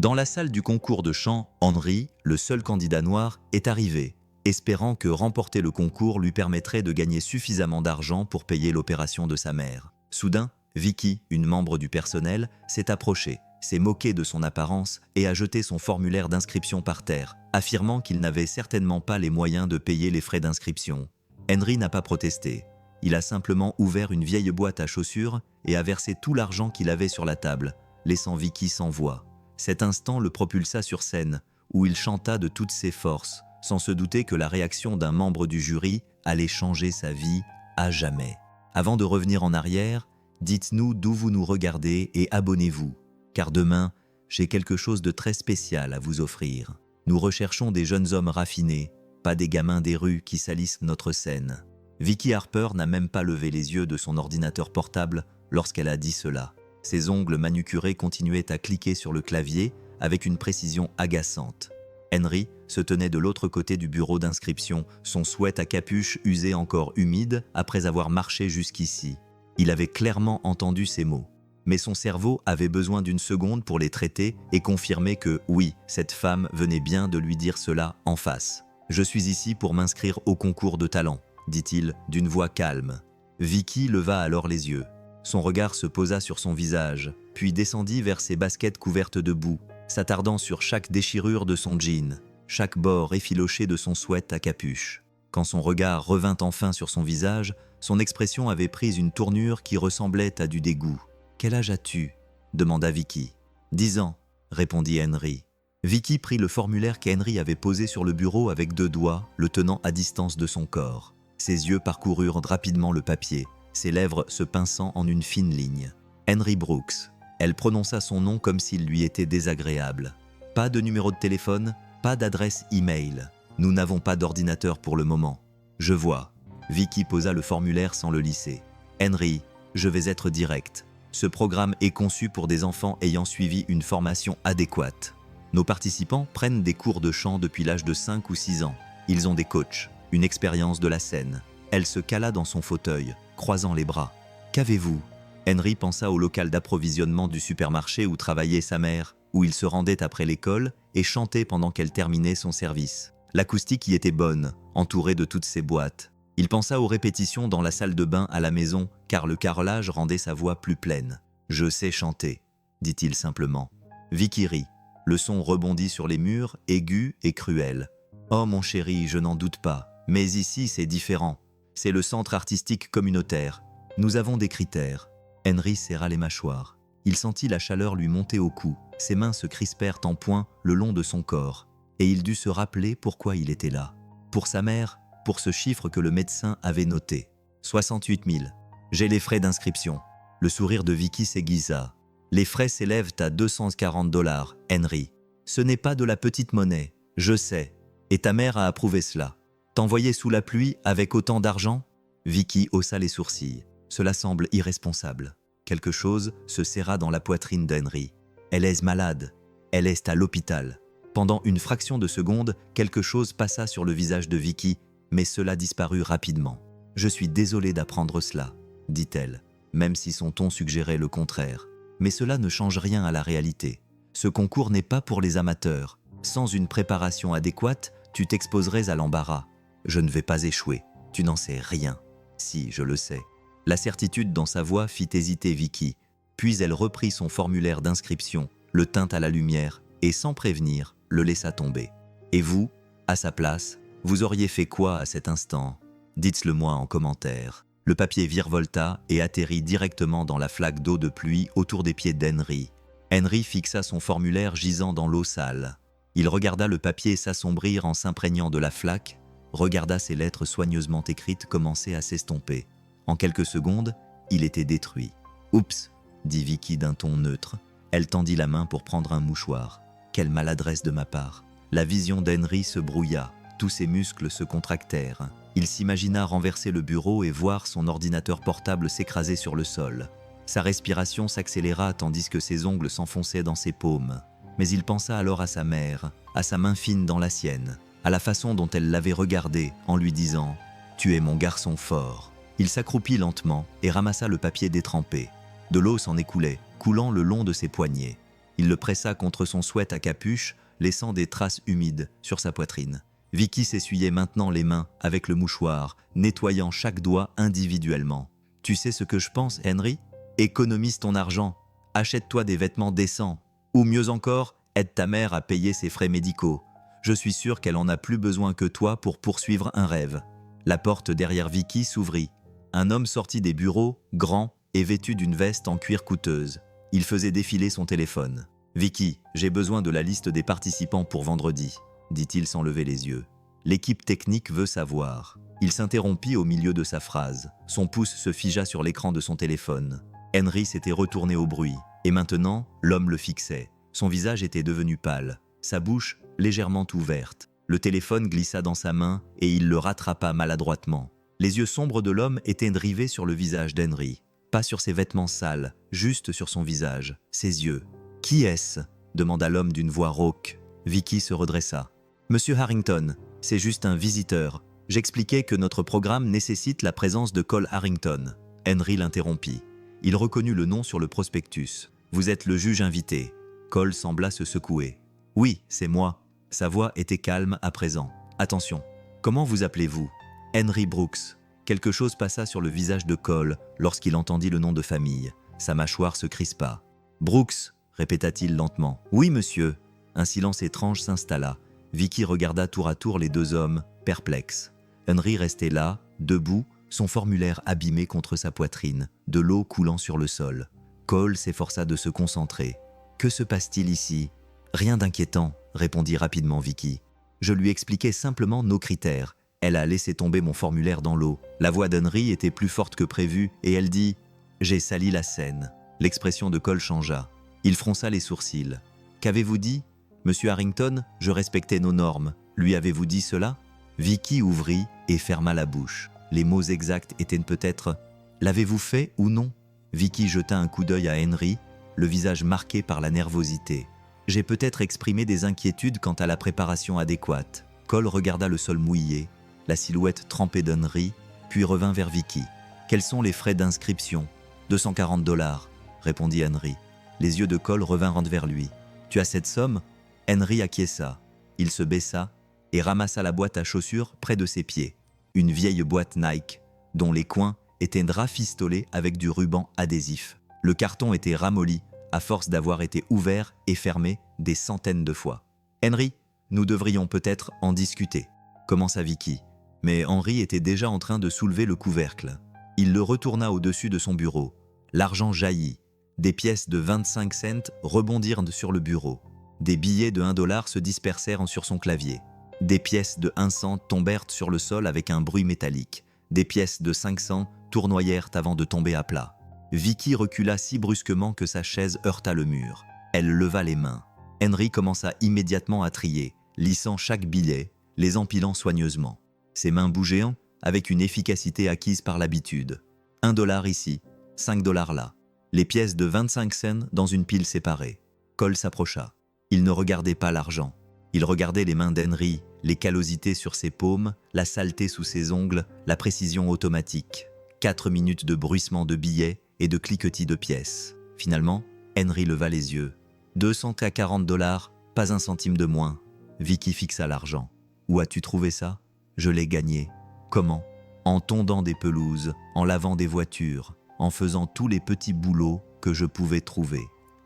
Dans la salle du concours de chant, Henry, le seul candidat noir, est arrivé, espérant que remporter le concours lui permettrait de gagner suffisamment d'argent pour payer l'opération de sa mère. Soudain, Vicky, une membre du personnel, s'est approchée, s'est moquée de son apparence et a jeté son formulaire d'inscription par terre, affirmant qu'il n'avait certainement pas les moyens de payer les frais d'inscription. Henry n'a pas protesté. Il a simplement ouvert une vieille boîte à chaussures et a versé tout l'argent qu'il avait sur la table, laissant Vicky sans voix. Cet instant le propulsa sur scène, où il chanta de toutes ses forces, sans se douter que la réaction d'un membre du jury allait changer sa vie à jamais. Avant de revenir en arrière, dites-nous d'où vous nous regardez et abonnez-vous, car demain, j'ai quelque chose de très spécial à vous offrir. Nous recherchons des jeunes hommes raffinés, pas des gamins des rues qui salissent notre scène. Vicky Harper n'a même pas levé les yeux de son ordinateur portable lorsqu'elle a dit cela. Ses ongles manucurés continuaient à cliquer sur le clavier avec une précision agaçante. Henry se tenait de l'autre côté du bureau d'inscription, son sweat à capuche usé encore humide après avoir marché jusqu'ici. Il avait clairement entendu ces mots. Mais son cerveau avait besoin d'une seconde pour les traiter et confirmer que, oui, cette femme venait bien de lui dire cela en face. « Je suis ici pour m'inscrire au concours de talent », dit-il d'une voix calme. Vicky leva alors les yeux. Son regard se posa sur son visage, puis descendit vers ses baskets couvertes de boue, s'attardant sur chaque déchirure de son jean, chaque bord effiloché de son sweat à capuche. Quand son regard revint enfin sur son visage, son expression avait pris une tournure qui ressemblait à du dégoût. « Quel âge as-tu » demanda Vicky. « 10 ans, répondit Henry. Vicky prit le formulaire qu'Henry avait posé sur le bureau avec 2 doigts, le tenant à distance de son corps. Ses yeux parcoururent rapidement le papier, ses lèvres se pinçant en une fine ligne. Henry Brooks. Elle prononça son nom comme s'il lui était désagréable. Pas de numéro de téléphone, pas d'adresse e-mail. Nous n'avons pas d'ordinateur pour le moment. Je vois. Vicky posa le formulaire sans le lisser. Henry, je vais être direct. Ce programme est conçu pour des enfants ayant suivi une formation adéquate. Nos participants prennent des cours de chant depuis l'âge de 5 ou 6 ans. Ils ont des coachs, une expérience de la scène. Elle se cala dans son fauteuil, croisant les bras. « Qu'avez-vous » Henry pensa au local d'approvisionnement du supermarché où travaillait sa mère, où il se rendait après l'école et chantait pendant qu'elle terminait son service. L'acoustique y était bonne, entourée de toutes ses boîtes. Il pensa aux répétitions dans la salle de bain à la maison, car le carrelage rendait sa voix plus pleine. « Je sais chanter », dit-il simplement. Vicky rit. Le son rebondit sur les murs, aigu et cruel. « Oh mon chéri, je n'en doute pas, mais ici c'est différent. C'est le centre artistique communautaire. Nous avons des critères. » Henry serra les mâchoires. Il sentit la chaleur lui monter au cou. Ses mains se crispèrent en poings le long de son corps. Et il dut se rappeler pourquoi il était là. Pour sa mère, pour ce chiffre que le médecin avait noté. 68 000. J'ai les frais d'inscription. Le sourire de Vicky s'aiguisa. Les frais s'élèvent à 240 $, Henry. Ce n'est pas de la petite monnaie, je sais. Et ta mère a approuvé cela. T'envoyer sous la pluie avec autant d'argent ? Vicky haussa les sourcils. Cela semble irresponsable. Quelque chose se serra dans la poitrine d'Henry. Elle est malade. Elle est à l'hôpital. Pendant une fraction de seconde, quelque chose passa sur le visage de Vicky, mais cela disparut rapidement. « Je suis désolée d'apprendre cela », dit-elle, même si son ton suggérait le contraire. Mais cela ne change rien à la réalité. Ce concours n'est pas pour les amateurs. Sans une préparation adéquate, tu t'exposerais à l'embarras. Je ne vais pas échouer. Tu n'en sais rien. Si, je le sais. La certitude dans sa voix fit hésiter Vicky. Puis elle reprit son formulaire d'inscription, le tint à la lumière et, sans prévenir, le laissa tomber. Et vous, à sa place, vous auriez fait quoi à cet instant ? Dites-le-moi en commentaire. Le papier virevolta et atterrit directement dans la flaque d'eau de pluie autour des pieds d'Henry. Henry fixa son formulaire gisant dans l'eau sale. Il regarda le papier s'assombrir en s'imprégnant de la flaque, regarda ses lettres soigneusement écrites commencer à s'estomper. En quelques secondes, il était détruit. « Oups !» dit Vicky d'un ton neutre. Elle tendit la main pour prendre un mouchoir. Quelle maladresse de ma part. La vision d'Henry se brouilla, tous ses muscles se contractèrent. Il s'imagina renverser le bureau et voir son ordinateur portable s'écraser sur le sol. Sa respiration s'accéléra tandis que ses ongles s'enfonçaient dans ses paumes. Mais il pensa alors à sa mère, à sa main fine dans la sienne, à la façon dont elle l'avait regardé en lui disant « Tu es mon garçon fort ». Il s'accroupit lentement et ramassa le papier détrempé. De l'eau s'en écoulait, coulant le long de ses poignets. Il le pressa contre son sweat à capuche, laissant des traces humides sur sa poitrine. Vicky s'essuyait maintenant les mains avec le mouchoir, nettoyant chaque doigt individuellement. « Tu sais ce que je pense, Henry ? Économise ton argent, achète-toi des vêtements décents, ou mieux encore, aide ta mère à payer ses frais médicaux. Je suis sûr qu'elle en a plus besoin que toi pour poursuivre un rêve. » La porte derrière Vicky s'ouvrit. Un homme sortit des bureaux, grand et vêtu d'une veste en cuir coûteuse. Il faisait défiler son téléphone. « Vicky, j'ai besoin de la liste des participants pour vendredi, » dit-il sans lever les yeux. « L'équipe technique veut savoir. » Il s'interrompit au milieu de sa phrase. Son pouce se figea sur l'écran de son téléphone. Henry s'était retourné au bruit, et maintenant, l'homme le fixait. Son visage était devenu pâle, sa bouche légèrement ouverte. Le téléphone glissa dans sa main et il le rattrapa maladroitement. Les yeux sombres de l'homme étaient rivés sur le visage d'Henry. Pas sur ses vêtements sales, juste sur son visage, ses yeux. « Qui est-ce » demanda l'homme d'une voix rauque. Vicky se redressa. « Monsieur Harrington, c'est juste un visiteur. J'expliquais que notre programme nécessite la présence de Cole Harrington. » Henry l'interrompit. Il reconnut le nom sur le prospectus. « Vous êtes le juge invité. » Cole sembla se secouer. « Oui, c'est moi. » Sa voix était calme à présent. « Attention, comment vous appelez-vous ?»« Henry Brooks. » Quelque chose passa sur le visage de Cole lorsqu'il entendit le nom de famille. Sa mâchoire se crispa. « Brooks » répéta-t-il lentement. « Oui, monsieur. » Un silence étrange s'installa. Vicky regarda tour à tour les deux hommes, perplexe. Henry restait là, debout, son formulaire abîmé contre sa poitrine, de l'eau coulant sur le sol. Cole s'efforça de se concentrer. « Que se passe-t-il ici ?»« Rien d'inquiétant, » répondit rapidement Vicky. « Je lui expliquais simplement nos critères. Elle a laissé tomber mon formulaire dans l'eau. La voix d'Henry était plus forte que prévu et elle dit « J'ai sali la scène ». L'expression de Cole changea. Il fronça les sourcils. « Qu'avez-vous dit ? Monsieur Harrington, je respectais nos normes. Lui avez-vous dit cela ?» Vicky ouvrit et ferma la bouche. Les mots exacts étaient peut-être « L'avez-vous fait ou non ?» Vicky jeta un coup d'œil à Henry, le visage marqué par la nervosité. « J'ai peut-être exprimé des inquiétudes quant à la préparation adéquate. » Cole regarda le sol mouillé, la silhouette trempée d'Henry, puis revint vers Vicky. « Quels sont les frais d'inscription ?»« 240 $, répondit Henry. Les yeux de Cole revinrent vers lui. « Tu as cette somme ?» Henry acquiesça. Il se baissa et ramassa la boîte à chaussures près de ses pieds. Une vieille boîte Nike, dont les coins étaient rafistolés avec du ruban adhésif. Le carton était ramolli, à force d'avoir été ouvert et fermé des centaines de fois. « Henry, nous devrions peut-être en discuter », commença Vicky. Mais Henry était déjà en train de soulever le couvercle. Il le retourna au-dessus de son bureau. L'argent jaillit. Des pièces de 25 cents rebondirent sur le bureau. Des billets de 1 $ se dispersèrent sur son clavier. Des pièces de 1 cent tombèrent sur le sol avec un bruit métallique. Des pièces de 500 tournoyèrent avant de tomber à plat. Vicky recula si brusquement que sa chaise heurta le mur. Elle leva les mains. Henry commença immédiatement à trier, lissant chaque billet, les empilant soigneusement. Ses mains bougeaient avec une efficacité acquise par l'habitude. 1 $ ici, 5 $ là. Les pièces de 25 cents dans une pile séparée. Cole s'approcha. Il ne regardait pas l'argent. Il regardait les mains d'Henry, les callosités sur ses paumes, la saleté sous ses ongles, la précision automatique. 4 minutes de bruissement de billets et de cliquetis de pièces. Finalement, Henry leva les yeux. 240 $, pas un centime de moins. Vicky fixa l'argent. Où as-tu trouvé ça ? Je l'ai gagné. Comment ? En tondant des pelouses, en lavant des voitures, en faisant tous les petits boulots que je pouvais trouver.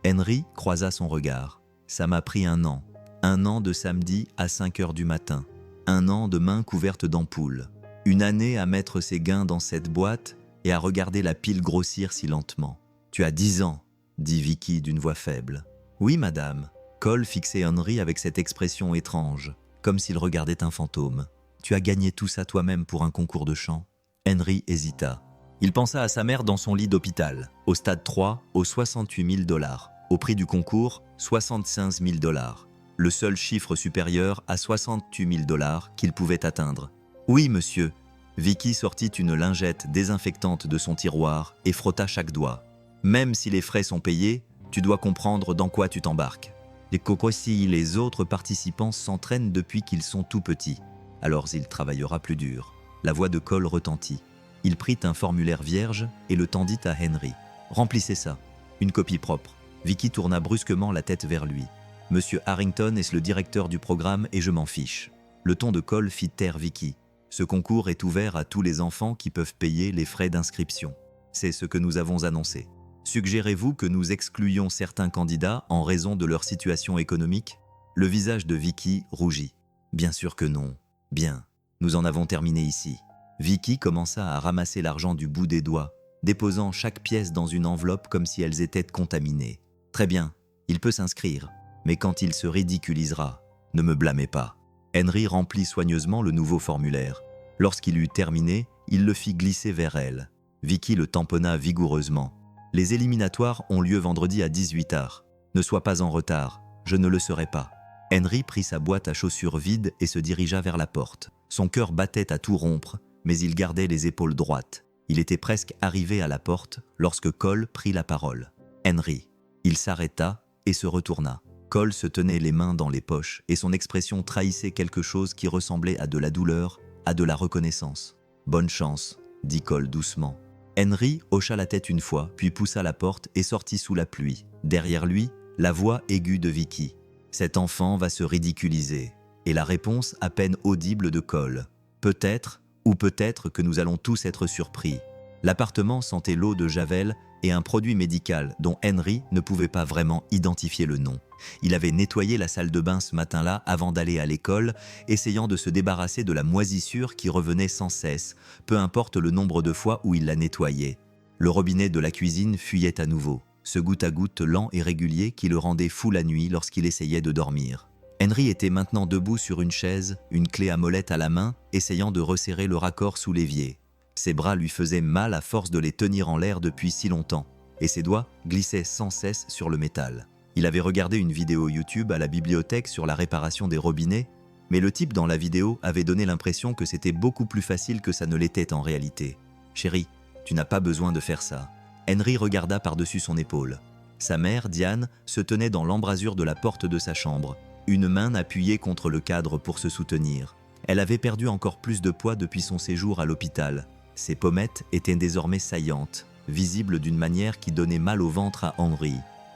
Henry croisa son regard. Ça m'a pris 1 an. 1 an de samedi à 5 heures du matin. 1 an de mains couvertes d'ampoules. 1 année à mettre ses gains dans cette boîte et à regarder la pile grossir si lentement. « Tu as 10 ans, » dit Vicky d'une voix faible. « Oui, madame. » Cole fixait Henry avec cette expression étrange, comme s'il regardait un fantôme. « Tu as gagné tout ça toi-même pour un concours de chant ?» Henry hésita. Il pensa à sa mère dans son lit d'hôpital, au stade 3, aux 68 000 $. Au prix du concours, 75 000 $. Le seul chiffre supérieur à 68 000 $ qu'il pouvait atteindre. « Oui, monsieur. » Vicky sortit une lingette désinfectante de son tiroir et frotta chaque doigt. « Même si les frais sont payés, tu dois comprendre dans quoi tu t'embarques. Les cocossilles, les autres participants s'entraînent depuis qu'ils sont tout petits. Alors il travaillera plus dur. » La voix de Cole retentit. Il prit un formulaire vierge et le tendit à Henry. « Remplissez ça. Une copie propre. » Vicky tourna brusquement la tête vers lui. « Monsieur Harrington est le directeur du programme et je m'en fiche. » Le ton de Cole fit taire Vicky. « Ce concours est ouvert à tous les enfants qui peuvent payer les frais d'inscription. C'est ce que nous avons annoncé. Suggérez-vous que nous excluions certains candidats en raison de leur situation économique ?» Le visage de Vicky rougit. « Bien sûr que non. Bien, nous en avons terminé ici. » Vicky commença à ramasser l'argent du bout des doigts, déposant chaque pièce dans une enveloppe comme si elles étaient contaminées. « Très bien, il peut s'inscrire, mais quand il se ridiculisera, ne me blâmez pas. » Henry remplit soigneusement le nouveau formulaire. Lorsqu'il eut terminé, il le fit glisser vers elle. Vicky le tamponna vigoureusement. « Les éliminatoires ont lieu vendredi à 18h. Ne sois pas en retard, je ne le serai pas. » Henry prit sa boîte à chaussures vide et se dirigea vers la porte. Son cœur battait à tout rompre, mais il gardait les épaules droites. Il était presque arrivé à la porte lorsque Cole prit la parole. « Henry. » Il s'arrêta et se retourna. Cole se tenait les mains dans les poches et son expression trahissait quelque chose qui ressemblait à de la douleur, à de la reconnaissance. « Bonne chance, » dit Cole doucement. Henry hocha la tête une fois, puis poussa la porte et sortit sous la pluie. Derrière lui, la voix aiguë de Vicky. « Cet enfant va se ridiculiser. » Et la réponse à peine audible de Cole. « Peut-être, ou peut-être que nous allons tous être surpris. » L'appartement sentait l'eau de Javel et un produit médical dont Henry ne pouvait pas vraiment identifier le nom. Il avait nettoyé la salle de bain ce matin-là avant d'aller à l'école, essayant de se débarrasser de la moisissure qui revenait sans cesse, peu importe le nombre de fois où il la nettoyait. Le robinet de la cuisine fuyait à nouveau, ce goutte-à-goutte lent et régulier qui le rendait fou la nuit lorsqu'il essayait de dormir. Henry était maintenant debout sur une chaise, une clé à molette à la main, essayant de resserrer le raccord sous l'évier. Ses bras lui faisaient mal à force de les tenir en l'air depuis si longtemps, et ses doigts glissaient sans cesse sur le métal. Il avait regardé une vidéo YouTube à la bibliothèque sur la réparation des robinets, mais le type dans la vidéo avait donné l'impression que c'était beaucoup plus facile que ça ne l'était en réalité. « Chérie, tu n'as pas besoin de faire ça. » Henry regarda par-dessus son épaule. Sa mère, Diane, se tenait dans l'embrasure de la porte de sa chambre, une main appuyée contre le cadre pour se soutenir. Elle avait perdu encore plus de poids depuis son séjour à l'hôpital. Ses pommettes étaient désormais saillantes, visibles d'une manière qui donnait mal au ventre à Henry.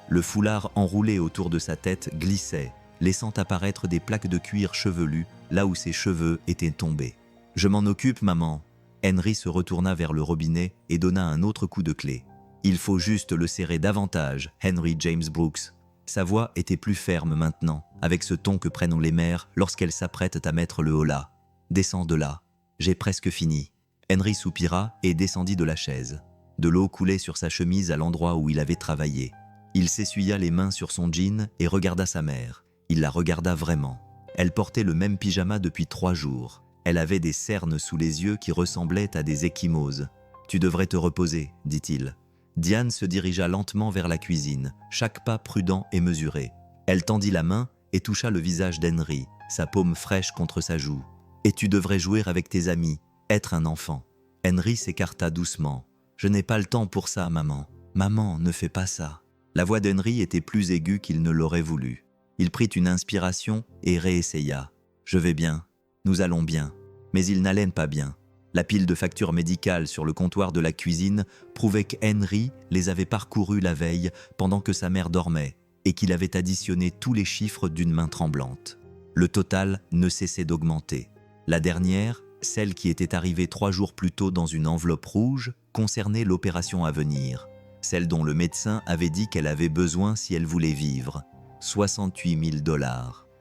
Le foulard enroulé autour de sa tête glissait, laissant apparaître des plaques de cuir chevelu là où ses cheveux étaient tombés. « Je m'en occupe, maman. » Henry se retourna vers le robinet et donna un autre coup de clé. « Il faut juste le serrer davantage, Henry James Brooks. » Sa voix était plus ferme maintenant, avec ce ton que prennent les mères lorsqu'elles s'apprêtent à mettre le holà. « Descends de là. J'ai presque fini. » Henry soupira et descendit de la chaise. De l'eau coulait sur sa chemise à l'endroit où il avait travaillé. Il s'essuya les mains sur son jean et regarda sa mère. Il la regarda vraiment. Elle portait le même pyjama depuis 3 jours. Elle avait des cernes sous les yeux qui ressemblaient à des ecchymoses. « Tu devrais te reposer, » dit-il. Diane se dirigea lentement vers la cuisine, chaque pas prudent et mesuré. Elle tendit la main et toucha le visage d'Henry, sa paume fraîche contre sa joue. « Et tu devrais jouer avec tes amis, être un enfant. » Henry s'écarta doucement. « Je n'ai pas le temps pour ça, maman. Maman, ne fais pas ça. » La voix d'Henry était plus aiguë qu'il ne l'aurait voulu. Il prit une inspiration et réessaya. « Je vais bien. Nous allons bien. » Mais il n'allait pas bien. La pile de factures médicales sur le comptoir de la cuisine prouvait qu'Henry les avait parcourues la veille pendant que sa mère dormait et qu'il avait additionné tous les chiffres d'une main tremblante. Le total ne cessait d'augmenter. La dernière, celle qui était arrivée 3 jours plus tôt dans une enveloppe rouge, concernait l'opération à venir, celle dont le médecin avait dit qu'elle avait besoin si elle voulait vivre. 68 000 $.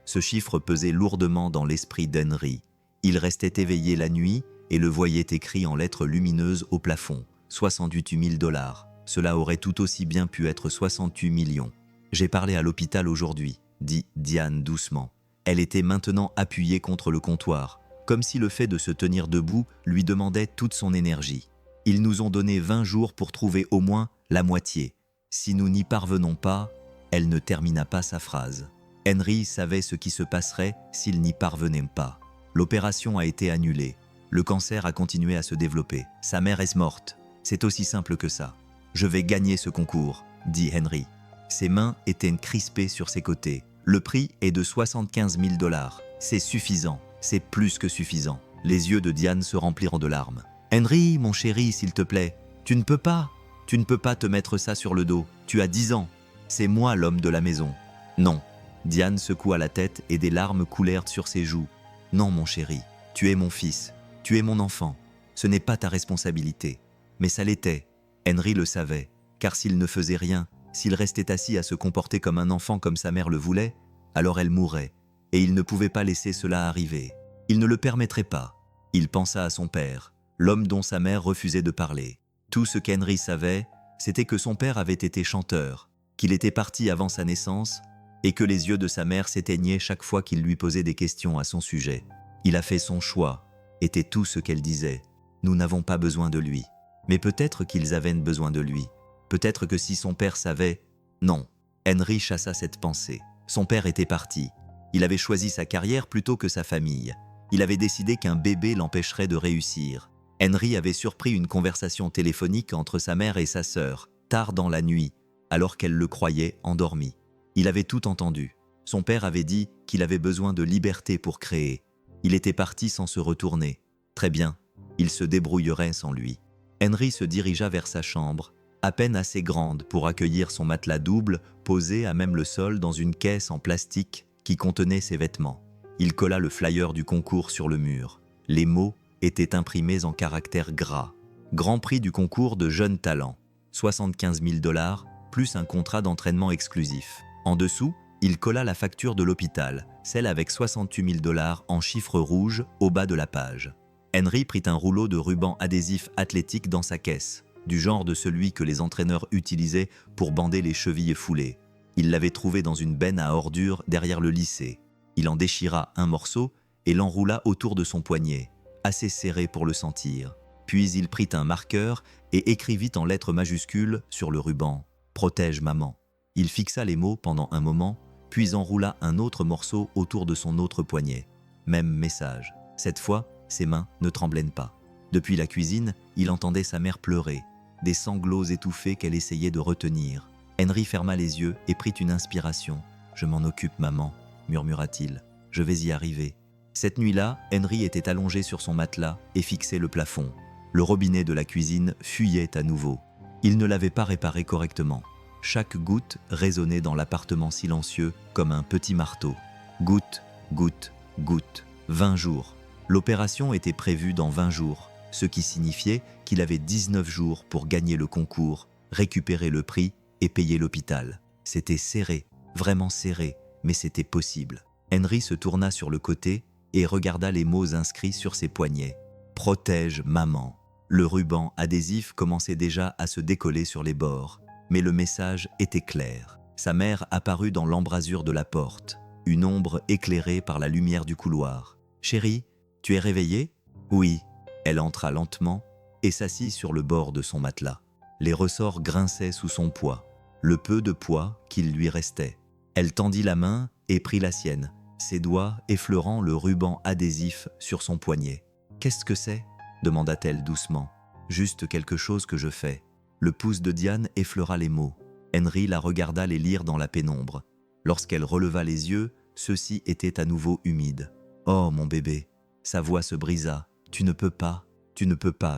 Ce chiffre pesait lourdement dans l'esprit d'Henry. Il restait éveillé la nuit et le voyait écrit en lettres lumineuses au plafond. 68 000 $. Cela aurait tout aussi bien pu être 68 millions. « J'ai parlé à l'hôpital aujourd'hui, » dit Diane doucement. Elle était maintenant appuyée contre le comptoir, comme si le fait de se tenir debout lui demandait toute son énergie. « Ils nous ont donné 20 jours pour trouver au moins la moitié. Si nous n'y parvenons pas... » Elle ne termina pas sa phrase. Henry savait ce qui se passerait s'il n'y parvenait pas. L'opération a été annulée. Le cancer a continué à se développer. Sa mère est morte. C'est aussi simple que ça. « Je vais gagner ce concours, » dit Henry. Ses mains étaient crispées sur ses côtés. « Le prix est de 75 000 $. C'est suffisant. C'est plus que suffisant. » Les yeux de Diane se remplirent de larmes. « Henry, mon chéri, s'il te plaît, tu ne peux pas. Tu ne peux pas te mettre ça sur le dos. Tu as 10 ans. » C'est moi l'homme de la maison. Non. Diane secoua la tête et des larmes coulèrent sur ses joues. Non, mon chéri, tu es mon fils, tu es mon enfant. Ce n'est pas ta responsabilité. Mais ça l'était. Henry le savait, car s'il ne faisait rien, s'il restait assis à se comporter comme un enfant comme sa mère le voulait, alors elle mourrait, et il ne pouvait pas laisser cela arriver. Il ne le permettrait pas. Il pensa à son père, l'homme dont sa mère refusait de parler. Tout ce qu'Henry savait, c'était que son père avait été chanteur, qu'il était parti avant sa naissance, et que les yeux de sa mère s'éteignaient chaque fois qu'il lui posait des questions à son sujet. Il a fait son choix, était tout ce qu'elle disait. Nous n'avons pas besoin de lui. Mais peut-être qu'ils avaient besoin de lui. Peut-être que si son père savait... Non, Henry chassa cette pensée. Son père était parti. Il avait choisi sa carrière plutôt que sa famille. Il avait décidé qu'un bébé l'empêcherait de réussir. Henry avait surpris une conversation téléphonique entre sa mère et sa sœur, tard dans la nuit, alors qu'elle le croyait endormi. Il avait tout entendu. Son père avait dit qu'il avait besoin de liberté pour créer. Il était parti sans se retourner. Très bien, il se débrouillerait sans lui. Henry se dirigea vers sa chambre, à peine assez grande pour accueillir son matelas double posé à même le sol dans une caisse en plastique qui contenait ses vêtements. Il colla le flyer du concours sur le mur. Les mots étaient imprimés en caractères gras. Grand prix du concours de jeunes talents, 75 000 $ plus un contrat d'entraînement exclusif. En dessous, il colla la facture de l'hôpital, celle avec 68 000 $ en chiffres rouges au bas de la page. Henry prit un rouleau de ruban adhésif athlétique dans sa caisse, du genre de celui que les entraîneurs utilisaient pour bander les chevilles foulées. Il l'avait trouvé dans une benne à ordures derrière le lycée. Il en déchira un morceau et l'enroula autour de son poignet, assez serré pour le sentir. Puis il prit un marqueur et écrivit en lettres majuscules sur le ruban « Protège maman ». Il fixa les mots pendant un moment, puis enroula un autre morceau autour de son autre poignet. Même message. Cette fois, ses mains ne tremblaient pas. Depuis la cuisine, il entendait sa mère pleurer, des sanglots étouffés qu'elle essayait de retenir. Henry ferma les yeux et prit une inspiration. « Je m'en occupe, maman », murmura-t-il. « Je vais y arriver. » Cette nuit-là, Henry était allongé sur son matelas et fixait le plafond. Le robinet de la cuisine fuyait à nouveau. Il ne l'avait pas réparé correctement. Chaque goutte résonnait dans l'appartement silencieux comme un petit marteau. Goutte, goutte, goutte. 20 jours. L'opération était prévue dans 20 jours, ce qui signifiait qu'il avait 19 jours pour gagner le concours, récupérer le prix et payer l'hôpital. C'était serré, vraiment serré, mais c'était possible. Henry se tourna sur le côté et regarda les mots inscrits sur ses poignets. « Protège maman ». Le ruban adhésif commençait déjà à se décoller sur les bords, mais le message était clair. Sa mère apparut dans l'embrasure de la porte, une ombre éclairée par la lumière du couloir. « Chérie, tu es réveillée ?»« Oui. » Elle entra lentement et s'assit sur le bord de son matelas. Les ressorts grinçaient sous son poids, le peu de poids qu'il lui restait. Elle tendit la main et prit la sienne, ses doigts effleurant le ruban adhésif sur son poignet. « Qu'est-ce que c'est ?» demanda-t-elle doucement. « Juste quelque chose que je fais. » Le pouce de Diane effleura les mots. Henry la regarda les lire dans la pénombre. Lorsqu'elle releva les yeux, ceux-ci étaient à nouveau humides. « Oh, mon bébé !» Sa voix se brisa. « Tu ne peux pas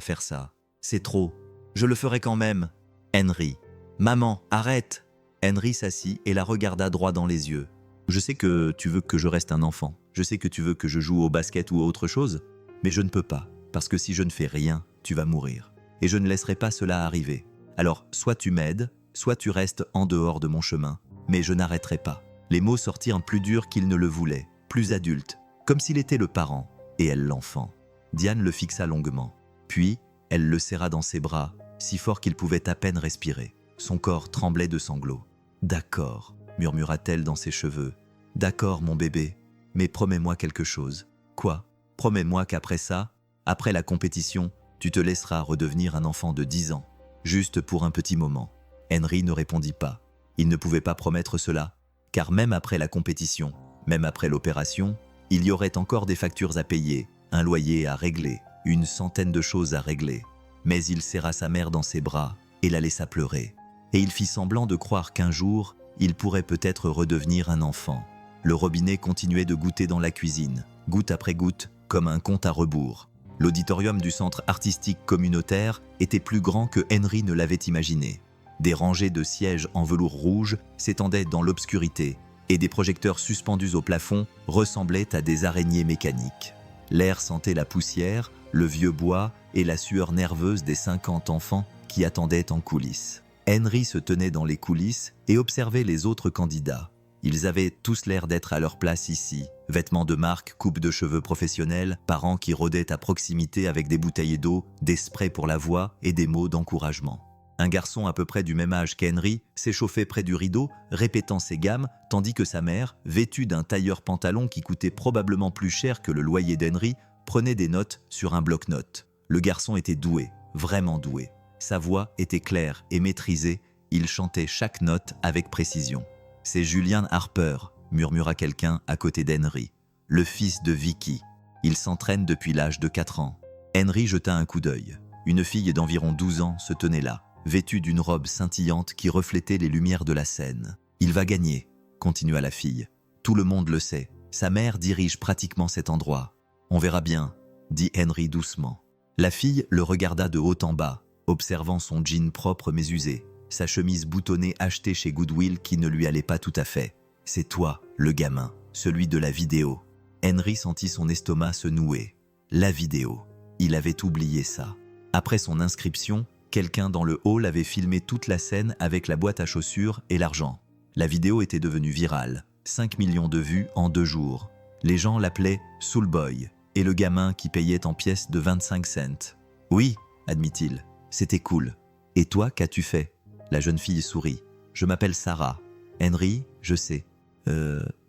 faire ça. C'est trop. Je le ferai quand même. » « Henry. »« Maman, arrête !» Henry s'assit et la regarda droit dans les yeux. « Je sais que tu veux que je reste un enfant. Je sais que tu veux que je joue au basket ou à autre chose. Mais je ne peux pas, parce que si je ne fais rien, tu vas mourir. Et je ne laisserai pas cela arriver. Alors, soit tu m'aides, soit tu restes en dehors de mon chemin. Mais je n'arrêterai pas. » Les mots sortirent plus durs qu'il ne le voulait, plus adultes, comme s'il était le parent, et elle l'enfant. Diane le fixa longuement. Puis, elle le serra dans ses bras, si fort qu'il pouvait à peine respirer. Son corps tremblait de sanglots. « D'accord, » murmura-t-elle dans ses cheveux. « D'accord, mon bébé, mais promets-moi quelque chose. »« Quoi ? Promets-moi qu'après ça, après la compétition, tu te laisseras redevenir un enfant de 10 ans, juste pour un petit moment. » Henry ne répondit pas. Il ne pouvait pas promettre cela, car même après la compétition, même après l'opération, il y aurait encore des factures à payer, un loyer à régler, une centaine de choses à régler. Mais il serra sa mère dans ses bras et la laissa pleurer. Et il fit semblant de croire qu'un jour, il pourrait peut-être redevenir un enfant. Le robinet continuait de goutter dans la cuisine, goutte après goutte, comme un compte à rebours. L'auditorium du centre artistique communautaire était plus grand que Henry ne l'avait imaginé. Des rangées de sièges en velours rouge s'étendaient dans l'obscurité et des projecteurs suspendus au plafond ressemblaient à des araignées mécaniques. L'air sentait la poussière, le vieux bois et la sueur nerveuse des 50 enfants qui attendaient en coulisses. Henry se tenait dans les coulisses et observait les autres candidats. Ils avaient tous l'air d'être à leur place ici. Vêtements de marque, coupe de cheveux professionnels, parents qui rôdaient à proximité avec des bouteilles d'eau, des sprays pour la voix et des mots d'encouragement. Un garçon à peu près du même âge qu'Henry s'échauffait près du rideau, répétant ses gammes, tandis que sa mère, vêtue d'un tailleur pantalon qui coûtait probablement plus cher que le loyer d'Henry, prenait des notes sur un bloc-notes. Le garçon était doué, vraiment doué. Sa voix était claire et maîtrisée, il chantait chaque note avec précision. « C'est Julian Harper », murmura quelqu'un à côté d'Henry. « Le fils de Vicky. Il s'entraîne depuis l'âge de 4 ans. » Henry jeta un coup d'œil. Une fille d'environ 12 ans se tenait là, vêtue d'une robe scintillante qui reflétait les lumières de la scène. « Il va gagner », continua la fille. « Tout le monde le sait. Sa mère dirige pratiquement cet endroit. »« On verra bien », dit Henry doucement. La fille le regarda de haut en bas, observant son jean propre mais usé, sa chemise boutonnée achetée chez Goodwill qui ne lui allait pas tout à fait. « C'est toi, le gamin, celui de la vidéo. » Henry sentit son estomac se nouer. La vidéo. Il avait oublié ça. Après son inscription, quelqu'un dans le hall avait filmé toute la scène avec la boîte à chaussures et l'argent. La vidéo était devenue virale. 5 millions de vues en 2 jours. Les gens l'appelaient « Soulboy » et le gamin qui payait en pièces de 25 cents. « Oui », admit-il, « c'était cool. Et toi, qu'as-tu fait ?» La jeune fille sourit. « Je m'appelle Sarah. Henry, je sais. »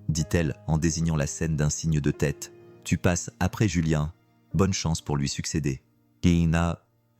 dit-elle en désignant la scène d'un signe de tête. « Tu passes après Julien. Bonne chance pour lui succéder. »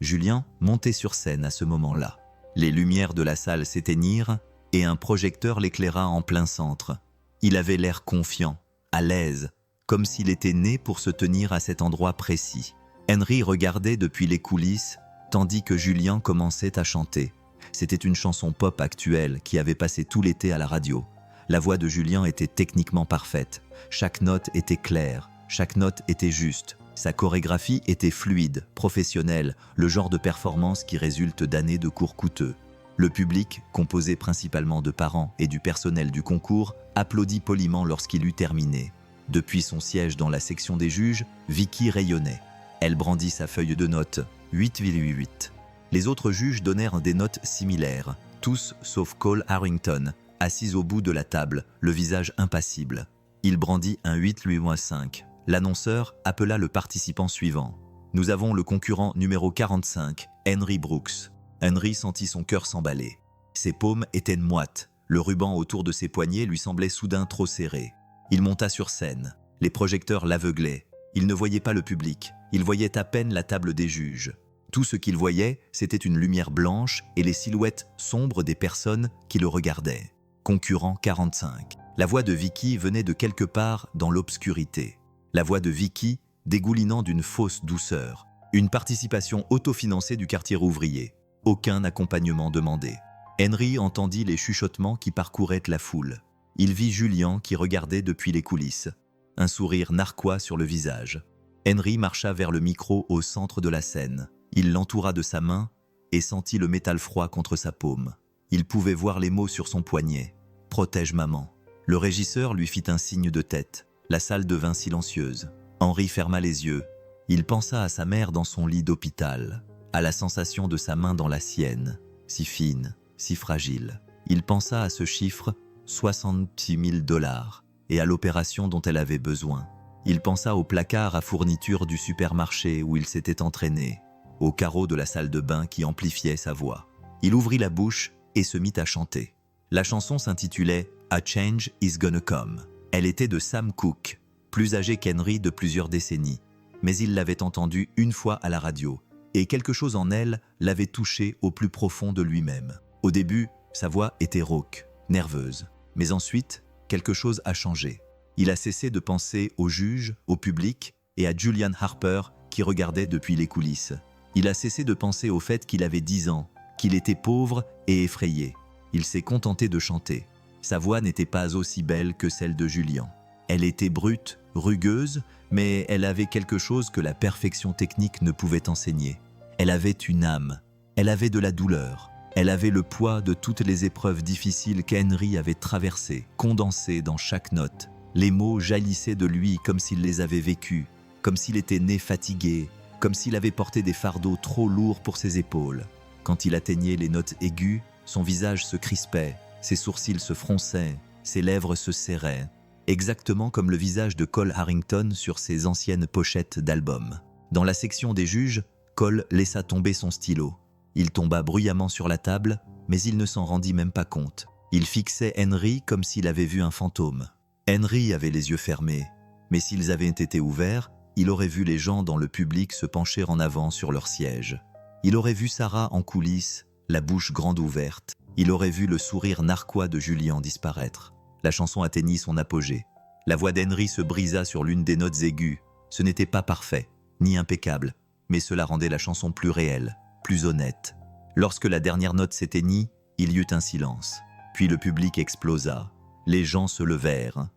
Julien montait sur scène à ce moment-là. Les lumières de la salle s'éteignirent et un projecteur l'éclaira en plein centre. Il avait l'air confiant, à l'aise, comme s'il était né pour se tenir à cet endroit précis. Henry regardait depuis les coulisses, tandis que Julien commençait à chanter. C'était une chanson pop actuelle qui avait passé tout l'été à la radio. La voix de Julien était techniquement parfaite. Chaque note était claire, chaque note était juste. Sa chorégraphie était fluide, professionnelle, le genre de performance qui résulte d'années de cours coûteux. Le public, composé principalement de parents et du personnel du concours, applaudit poliment lorsqu'il eut terminé. Depuis son siège dans la section des juges, Vicky rayonnait. Elle brandit sa feuille de notes, 8,88. Les autres juges donnèrent des notes similaires, tous sauf Cole Harrington, assise au bout de la table, le visage impassible. Il brandit un 8,5. L'annonceur appela le participant suivant. « Nous avons le concurrent numéro 45, Henry Brooks. » Henry sentit son cœur s'emballer. Ses paumes étaient moites. Le ruban autour de ses poignets lui semblait soudain trop serré. Il monta sur scène. Les projecteurs l'aveuglaient. Il ne voyait pas le public. Il voyait à peine la table des juges. Tout ce qu'il voyait, c'était une lumière blanche et les silhouettes sombres des personnes qui le regardaient. Concurrent 45. La voix de Vicky venait de quelque part dans l'obscurité. La voix de Vicky dégoulinant d'une fausse douceur. Une participation autofinancée du quartier ouvrier. Aucun accompagnement demandé. Henry entendit les chuchotements qui parcouraient la foule. Il vit Julien qui regardait depuis les coulisses. Un sourire narquois sur le visage. Henry marcha vers le micro au centre de la scène. Il l'entoura de sa main et sentit le métal froid contre sa paume. Il pouvait voir les mots sur son poignet. « Protège maman ». Le régisseur lui fit un signe de tête. La salle devint silencieuse. Henry ferma les yeux. Il pensa à sa mère dans son lit d'hôpital, à la sensation de sa main dans la sienne, si fine, si fragile. Il pensa à ce chiffre, 66 000 $, et à l'opération dont elle avait besoin. Il pensa au placard à fournitures du supermarché où il s'était entraîné, au carreau de la salle de bain qui amplifiait sa voix. Il ouvrit la bouche et se mit à chanter. La chanson s'intitulait « A Change is Gonna Come ». Elle était de Sam Cooke, plus âgé qu'Henry de plusieurs décennies, mais il l'avait entendue une fois à la radio, et quelque chose en elle l'avait touché au plus profond de lui-même. Au début, sa voix était rauque, nerveuse, mais ensuite, quelque chose a changé. Il a cessé de penser aux juges, au public et à Julian Harper qui regardait depuis les coulisses. Il a cessé de penser au fait qu'il avait 10 ans, qu'il était pauvre et effrayé. Il s'est contenté de chanter. Sa voix n'était pas aussi belle que celle de Julien. Elle était brute, rugueuse, mais elle avait quelque chose que la perfection technique ne pouvait enseigner. Elle avait une âme, elle avait de la douleur. Elle avait le poids de toutes les épreuves difficiles qu'Henry avait traversées, condensées dans chaque note. Les mots jaillissaient de lui comme s'il les avait vécus, comme s'il était né fatigué, comme s'il avait porté des fardeaux trop lourds pour ses épaules. Quand il atteignait les notes aiguës, son visage se crispait, ses sourcils se fronçaient, ses lèvres se serraient, exactement comme le visage de Cole Harrington sur ses anciennes pochettes d'albums. Dans la section des juges, Cole laissa tomber son stylo. Il tomba bruyamment sur la table, mais il ne s'en rendit même pas compte. Il fixait Henry comme s'il avait vu un fantôme. Henry avait les yeux fermés, mais s'ils avaient été ouverts, il aurait vu les gens dans le public se pencher en avant sur leur siège. Il aurait vu Sarah en coulisses, la bouche grande ouverte. Il aurait vu le sourire narquois de Julian disparaître. La chanson atteignit son apogée. La voix d'Henry se brisa sur l'une des notes aiguës. Ce n'était pas parfait, ni impeccable, mais cela rendait la chanson plus réelle, plus honnête. Lorsque la dernière note s'éteignit, il y eut un silence. Puis le public explosa. Les gens se levèrent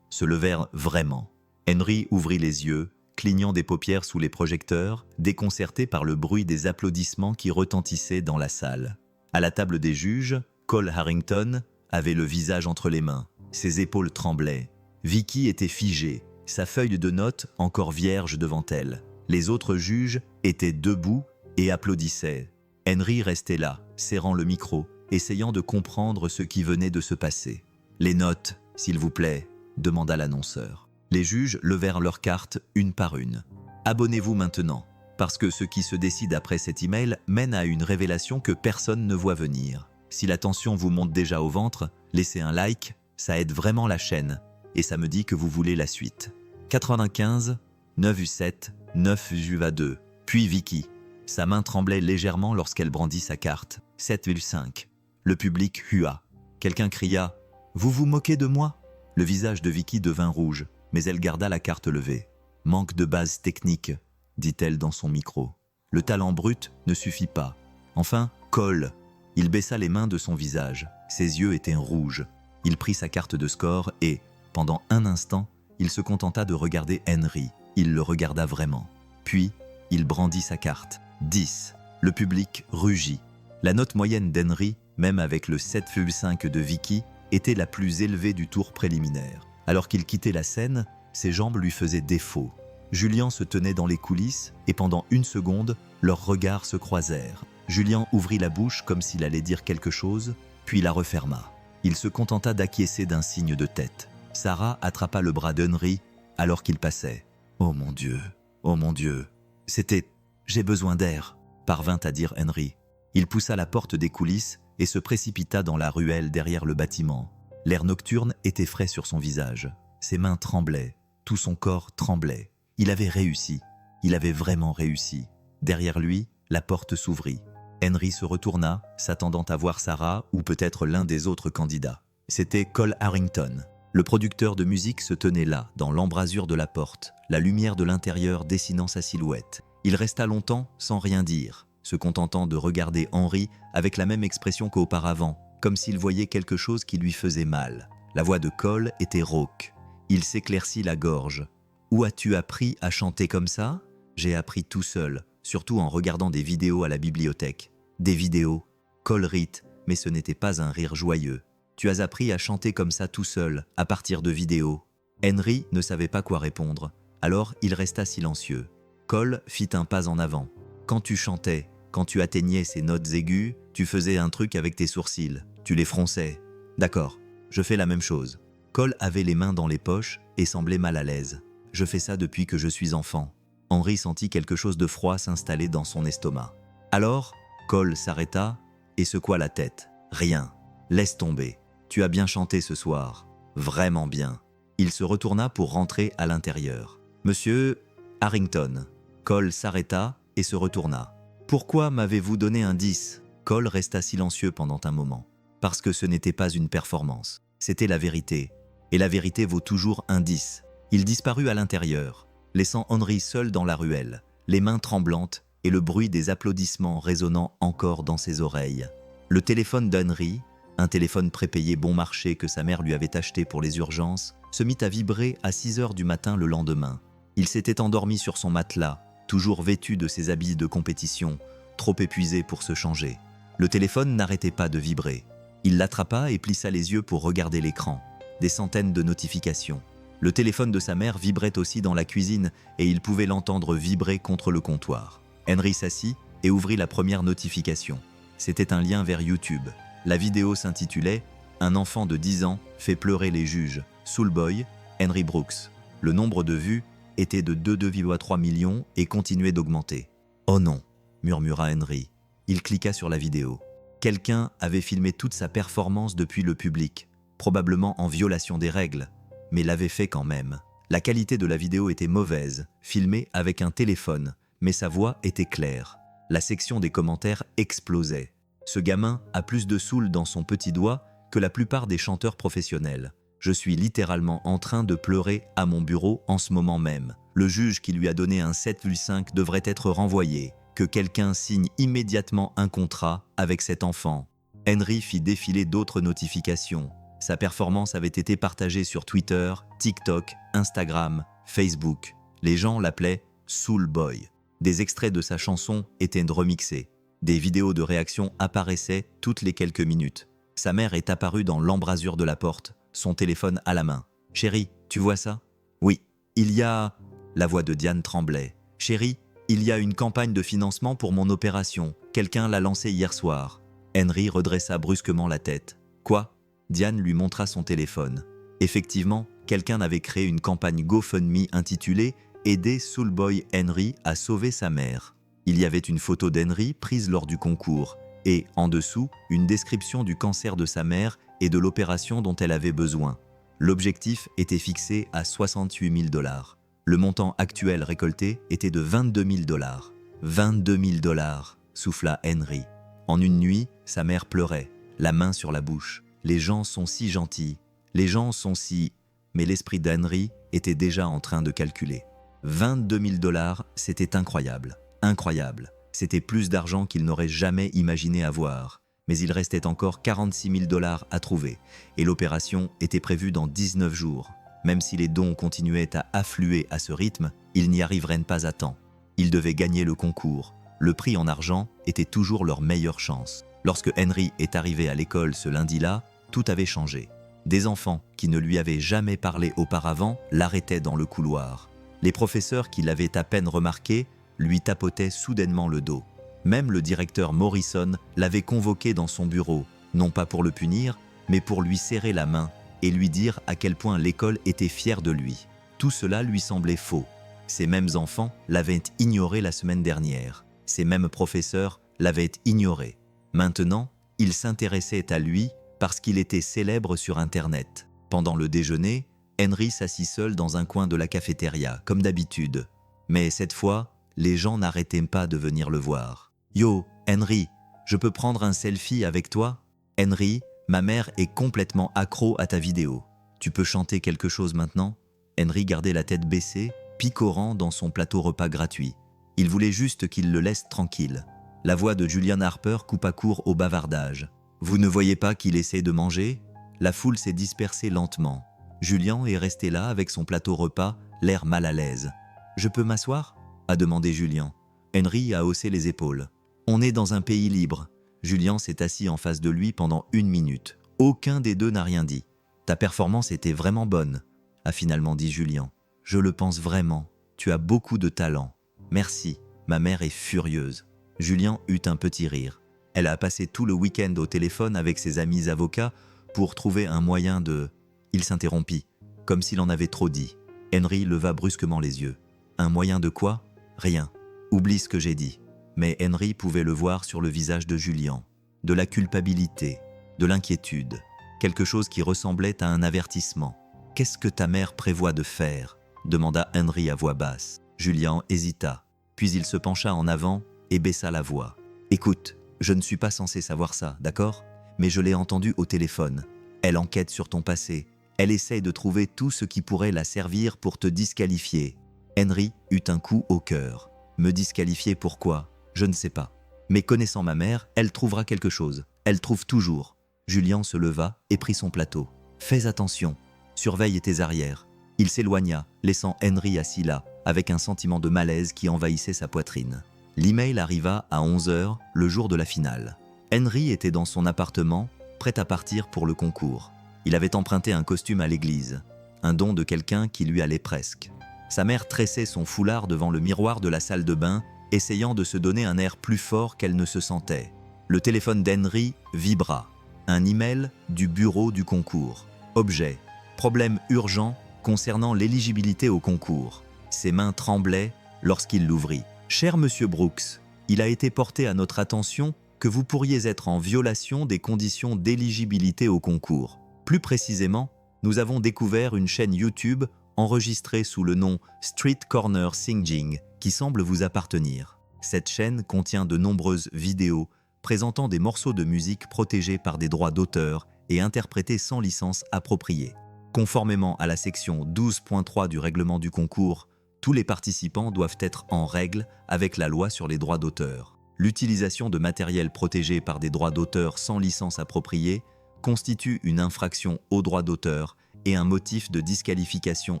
vraiment. Henry ouvrit les yeux, clignant des paupières sous les projecteurs, déconcerté par le bruit des applaudissements qui retentissaient dans la salle. À la table des juges, Cole Harrington avait le visage entre les mains. Ses épaules tremblaient. Vicky était figée, sa feuille de notes encore vierge devant elle. Les autres juges étaient debout et applaudissaient. Henry restait là, serrant le micro, essayant de comprendre ce qui venait de se passer. « Les notes, s'il vous plaît », demanda l'annonceur. Les juges levèrent leurs cartes une par une. « Abonnez-vous maintenant, parce que ce qui se décide après cet email mène à une révélation que personne ne voit venir. Si la tension vous monte déjà au ventre, laissez un like, ça aide vraiment la chaîne, et ça me dit que vous voulez la suite. » 95, 9U7, 9U2, puis Vicky. Sa main tremblait légèrement lorsqu'elle brandit sa carte. 7,5. Le public hua. Quelqu'un cria « Vous vous moquez de moi ?» Le visage de Vicky devint rouge, mais elle garda la carte levée. « Manque de base technique », dit-elle dans son micro. Le talent brut ne suffit pas. Enfin, Cole. Il baissa les mains de son visage. Ses yeux étaient rouges. Il prit sa carte de score et, pendant un instant, il se contenta de regarder Henry. Il le regarda vraiment. Puis, il brandit sa carte. 10. Le public rugit. La note moyenne d'Henry, même avec le 7,5 de Vicky, était la plus élevée du tour préliminaire. Alors qu'il quittait la scène, ses jambes lui faisaient défaut. Julian se tenait dans les coulisses et pendant une seconde, leurs regards se croisèrent. Julian ouvrit la bouche comme s'il allait dire quelque chose, puis la referma. Il se contenta d'acquiescer d'un signe de tête. Sarah attrapa le bras d'Henry alors qu'il passait. « Oh mon Dieu, c'était... J'ai besoin d'air », parvint à dire Henry. Il poussa la porte des coulisses et se précipita dans la ruelle derrière le bâtiment. L'air nocturne était frais sur son visage. Ses mains tremblaient, tout son corps tremblait. Il avait réussi, il avait vraiment réussi. Derrière lui, la porte s'ouvrit. Henry se retourna, s'attendant à voir Sarah ou peut-être l'un des autres candidats. C'était Cole Harrington. Le producteur de musique se tenait là, dans l'embrasure de la porte, la lumière de l'intérieur dessinant sa silhouette. Il resta longtemps sans rien dire, se contentant de regarder Henry avec la même expression qu'auparavant, comme s'il voyait quelque chose qui lui faisait mal. La voix de Cole était rauque. Il s'éclaircit la gorge. « Où as-tu appris à chanter comme ça ?»« J'ai appris tout seul, surtout en regardant des vidéos à la bibliothèque. »« Des vidéos ?» Cole rit, mais ce n'était pas un rire joyeux. « Tu as appris à chanter comme ça tout seul, à partir de vidéos ?» Henry ne savait pas quoi répondre, alors il resta silencieux. Cole fit un pas en avant. « Quand tu chantais, quand tu atteignais ces notes aiguës, tu faisais un truc avec tes sourcils, tu les fronçais. D'accord, je fais la même chose. » Cole avait les mains dans les poches et semblait mal à l'aise. « Je fais ça depuis que je suis enfant. » Henry sentit quelque chose de froid s'installer dans son estomac. Alors, Cole s'arrêta et secoua la tête. « Rien. Laisse tomber. Tu as bien chanté ce soir. Vraiment bien. » Il se retourna pour rentrer à l'intérieur. « Monsieur Harrington. » Cole s'arrêta et se retourna. « Pourquoi m'avez-vous donné un 10 ?» Cole resta silencieux pendant un moment. Parce que ce n'était pas une performance. C'était la vérité. Et la vérité vaut toujours un 10. Il disparut à l'intérieur, laissant Henry seul dans la ruelle, les mains tremblantes et le bruit des applaudissements résonnant encore dans ses oreilles. Le téléphone d'Henry, un téléphone prépayé bon marché que sa mère lui avait acheté pour les urgences, se mit à vibrer à 6 heures du matin le lendemain. Il s'était endormi sur son matelas, toujours vêtu de ses habits de compétition, trop épuisé pour se changer. Le téléphone n'arrêtait pas de vibrer. Il l'attrapa et plissa les yeux pour regarder l'écran. Des centaines de notifications. Le téléphone de sa mère vibrait aussi dans la cuisine et il pouvait l'entendre vibrer contre le comptoir. Henry s'assit et ouvrit la première notification. C'était un lien vers YouTube. La vidéo s'intitulait « Un enfant de 10 ans fait pleurer les juges. Soulboy, Henry Brooks ». Le nombre de vues était de 2,3 millions et continuait d'augmenter. « Oh non !» murmura Henry. Il cliqua sur la vidéo. Quelqu'un avait filmé toute sa performance depuis le public, probablement en violation des règles, mais l'avait fait quand même. La qualité de la vidéo était mauvaise, filmée avec un téléphone, mais sa voix était claire. La section des commentaires explosait. Ce gamin a plus de soul dans son petit doigt que la plupart des chanteurs professionnels. Je suis littéralement en train de pleurer à mon bureau en ce moment même. Le juge qui lui a donné un 7,5 devrait être renvoyé. Que quelqu'un signe immédiatement un contrat avec cet enfant. Henry fit défiler d'autres notifications. Sa performance avait été partagée sur Twitter, TikTok, Instagram, Facebook. Les gens l'appelaient Soulboy. Des extraits de sa chanson étaient remixés. Des vidéos de réaction apparaissaient toutes les quelques minutes. Sa mère est apparue dans l'embrasure de la porte, son téléphone à la main. « Chérie, tu vois ça ?»« Oui, il y a… » La voix de Diane tremblait. « Chérie, il y a une campagne de financement pour mon opération. Quelqu'un l'a lancée hier soir. » Henry redressa brusquement la tête. « Quoi ?» Diane lui montra son téléphone. Effectivement, quelqu'un avait créé une campagne GoFundMe intitulée « Aider Soulboy Henry à sauver sa mère ». Il y avait une photo d'Henry prise lors du concours et, en dessous, une description du cancer de sa mère et de l'opération dont elle avait besoin. L'objectif était fixé à 68 000 $. Le montant actuel récolté était de 22 000 $. 22 000 $, souffla Henry. En une nuit, sa mère pleurait, la main sur la bouche. Les gens sont si gentils, les gens sont si… Mais l'esprit d'Henry était déjà en train de calculer. 22 000 $, c'était incroyable, incroyable. C'était plus d'argent qu'il n'aurait jamais imaginé avoir. Mais il restait encore 46 000 $ à trouver, et l'opération était prévue dans 19 jours. Même si les dons continuaient à affluer à ce rythme, ils n'y arriveraient pas à temps. Ils devaient gagner le concours. Le prix en argent était toujours leur meilleure chance. Lorsque Henry est arrivé à l'école ce lundi-là, tout avait changé. Des enfants qui ne lui avaient jamais parlé auparavant l'arrêtaient dans le couloir. Les professeurs qui l'avaient à peine remarqué lui tapotaient soudainement le dos. Même le directeur Morrison l'avait convoqué dans son bureau, non pas pour le punir, mais pour lui serrer la main et lui dire à quel point l'école était fière de lui. Tout cela lui semblait faux. Ces mêmes enfants l'avaient ignoré la semaine dernière. Ces mêmes professeurs l'avaient ignoré. Maintenant, ils s'intéressaient à lui parce qu'il était célèbre sur Internet. Pendant le déjeuner, Henry s'assit seul dans un coin de la cafétéria, comme d'habitude. Mais cette fois, les gens n'arrêtaient pas de venir le voir. « Yo, Henry, je peux prendre un selfie avec toi ? Henry, ma mère est complètement accro à ta vidéo. Tu peux chanter quelque chose maintenant ?» Henry gardait la tête baissée, picorant dans son plateau repas gratuit. Il voulait juste qu'il le laisse tranquille. La voix de Julian Harper coupa court au bavardage. « Vous ne voyez pas qu'il essaie de manger ?» La foule s'est dispersée lentement. Julian est resté là avec son plateau repas, l'air mal à l'aise. « Je peux m'asseoir ?» a demandé Julian. Henry a haussé les épaules. « On est dans un pays libre. » Julian s'est assis en face de lui pendant 1 minute. Aucun des deux n'a rien dit. « Ta performance était vraiment bonne, » a finalement dit Julian. « Je le pense vraiment. Tu as beaucoup de talent. Merci, ma mère est furieuse. » Julian eut un petit rire. Elle a passé tout le week-end au téléphone avec ses amis avocats pour trouver un moyen de… Il s'interrompit, comme s'il en avait trop dit. Henry leva brusquement les yeux. « Un moyen de quoi ? Rien. Oublie ce que j'ai dit. » Mais Henry pouvait le voir sur le visage de Julian. De la culpabilité, de l'inquiétude, quelque chose qui ressemblait à un avertissement. « Qu'est-ce que ta mère prévoit de faire ?» demanda Henry à voix basse. Julian hésita, puis il se pencha en avant et baissa la voix. « Écoute, je ne suis pas censé savoir ça, d'accord ? Mais je l'ai entendu au téléphone. Elle enquête sur ton passé. Elle essaye de trouver tout ce qui pourrait la servir pour te disqualifier. » Henry eut un coup au cœur. « Me disqualifier pourquoi ? Je ne sais pas. Mais connaissant ma mère, elle trouvera quelque chose. Elle trouve toujours. » Julian se leva et prit son plateau. « Fais attention. Surveille tes arrières. » Il s'éloigna, laissant Henry assis là, avec un sentiment de malaise qui envahissait sa poitrine. L'email arriva à 11 h, le jour de la finale. Henry était dans son appartement, prêt à partir pour le concours. Il avait emprunté un costume à l'église, un don de quelqu'un qui lui allait presque. Sa mère tressait son foulard devant le miroir de la salle de bain, essayant de se donner un air plus fort qu'elle ne se sentait. Le téléphone d'Henry vibra. Un email du bureau du concours. Objet. Problème urgent concernant l'éligibilité au concours. Ses mains tremblaient lorsqu'il l'ouvrit. « Cher Monsieur Brooks, il a été porté à notre attention que vous pourriez être en violation des conditions d'éligibilité au concours. Plus précisément, nous avons découvert une chaîne YouTube enregistrée sous le nom Street Corner Singing qui semble vous appartenir. Cette chaîne contient de nombreuses vidéos présentant des morceaux de musique protégés par des droits d'auteur et interprétés sans licence appropriée. Conformément à la section 12.3 du règlement du concours, tous les participants doivent être en règle avec la loi sur les droits d'auteur. L'utilisation de matériel protégé par des droits d'auteur sans licence appropriée constitue une infraction aux droits d'auteur et un motif de disqualification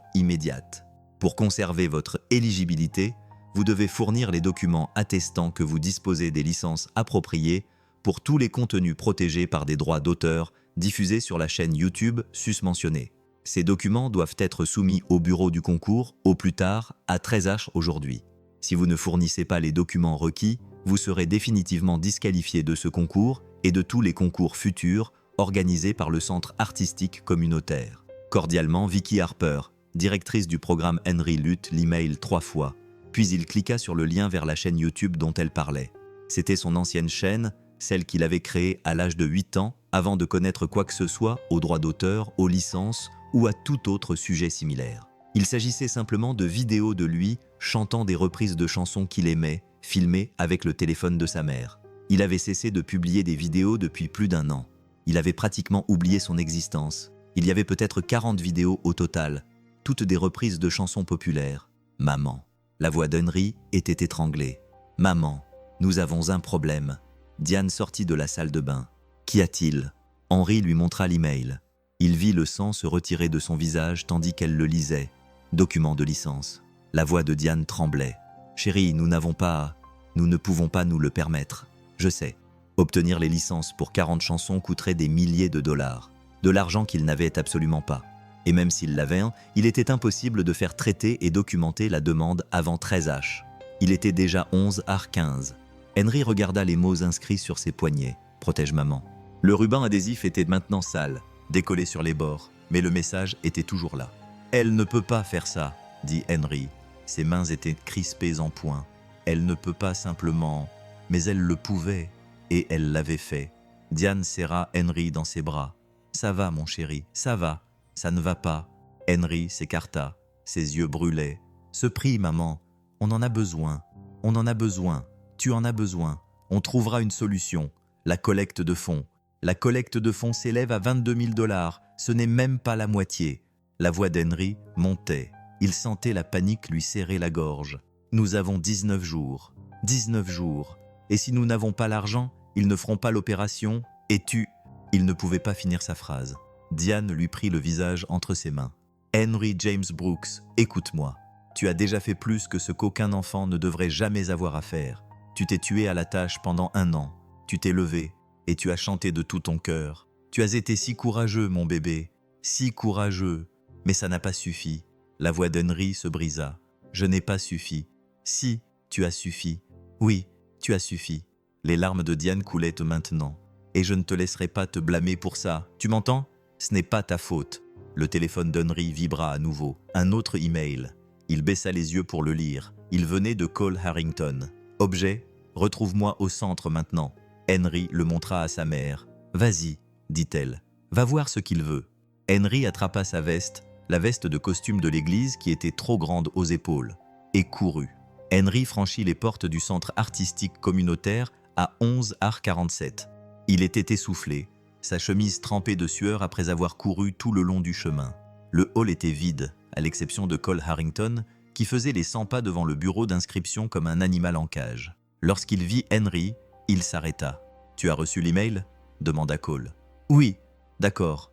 immédiate. Pour conserver votre éligibilité, vous devez fournir les documents attestant que vous disposez des licences appropriées pour tous les contenus protégés par des droits d'auteur diffusés sur la chaîne YouTube susmentionnée. Ces documents doivent être soumis au bureau du concours au plus tard à 13h aujourd'hui. Si vous ne fournissez pas les documents requis, vous serez définitivement disqualifié de ce concours et de tous les concours futurs organisés par le Centre artistique communautaire. Cordialement, Vicky Harper, directrice du programme Henry lutte l'email 3 fois. Puis il cliqua sur le lien vers la chaîne YouTube dont elle parlait. C'était son ancienne chaîne, celle qu'il avait créée à l'âge de 8 ans, avant de connaître quoi que ce soit aux droits d'auteur, aux licences ou à tout autre sujet similaire. Il s'agissait simplement de vidéos de lui chantant des reprises de chansons qu'il aimait, filmées avec le téléphone de sa mère. Il avait cessé de publier des vidéos depuis plus d'1 an. Il avait pratiquement oublié son existence. Il y avait peut-être 40 vidéos au total, toutes des reprises de chansons populaires. Maman. La voix d'Henry était étranglée. « Maman, nous avons un problème. » Diane sortit de la salle de bain. « Qu'y a-t-il » Henry lui montra l'email. Il vit le sang se retirer de son visage tandis qu'elle le lisait. Document de licence. La voix de Diane tremblait. « Chérie, nous ne pouvons pas nous le permettre. Je sais. Obtenir les licences pour 40 chansons coûterait des milliers de dollars. De l'argent qu'il n'avait absolument pas. Et même s'il l'avait, il était impossible de faire traiter et documenter la demande avant 13h. Il était déjà 11h15. Henry regarda les mots inscrits sur ses poignets. « Protège maman ». Le ruban adhésif était maintenant sale, décollé sur les bords, mais le message était toujours là. « Elle ne peut pas faire ça », dit Henry. Ses mains étaient crispées en poing. « Elle ne peut pas simplement… » Mais elle le pouvait, et elle l'avait fait. Diane serra Henry dans ses bras. « Ça va, mon chéri, ça va. Ça ne va pas. » Henry s'écarta. Ses yeux brûlaient. « Ce prix, maman, on en a besoin. On en a besoin. Tu en as besoin. On trouvera une solution. La collecte de fonds. La collecte de fonds s'élève à 22 000 $. Ce n'est même pas la moitié. » La voix d'Henry montait. Il sentait la panique lui serrer la gorge. « Nous avons 19 jours. 19 jours. Et si nous n'avons pas l'argent, ils ne feront pas l'opération. Et tu… » Il ne pouvait pas finir sa phrase. Diane lui prit le visage entre ses mains. « Henry James Brooks, écoute-moi. Tu as déjà fait plus que ce qu'aucun enfant ne devrait jamais avoir à faire. Tu t'es tué à la tâche pendant 1 an. Tu t'es levé et tu as chanté de tout ton cœur. Tu as été si courageux, mon bébé, si courageux. Mais ça n'a pas suffi. » La voix d'Henry se brisa. « Je n'ai pas suffi. Si, tu as suffi. Oui, tu as suffi. » Les larmes de Diane coulaient maintenant. « Et je ne te laisserai pas te blâmer pour ça. Tu m'entends ? Ce n'est pas ta faute. » Le téléphone d'Henry vibra à nouveau. Un autre email. Il baissa les yeux pour le lire. Il venait de Cole Harrington. Objet, retrouve-moi au centre maintenant. Henry le montra à sa mère. Vas-y, dit-elle. Va voir ce qu'il veut. Henry attrapa sa veste, la veste de costume de l'église qui était trop grande aux épaules, et courut. Henry franchit les portes du centre artistique communautaire à 11h47. Il était essoufflé, sa chemise trempée de sueur après avoir couru tout le long du chemin. Le hall était vide, à l'exception de Cole Harrington, qui faisait les 100 pas devant le bureau d'inscription comme un animal en cage. Lorsqu'il vit Henry, il s'arrêta. « Tu as reçu l'email » demanda Cole. « Oui. D'accord,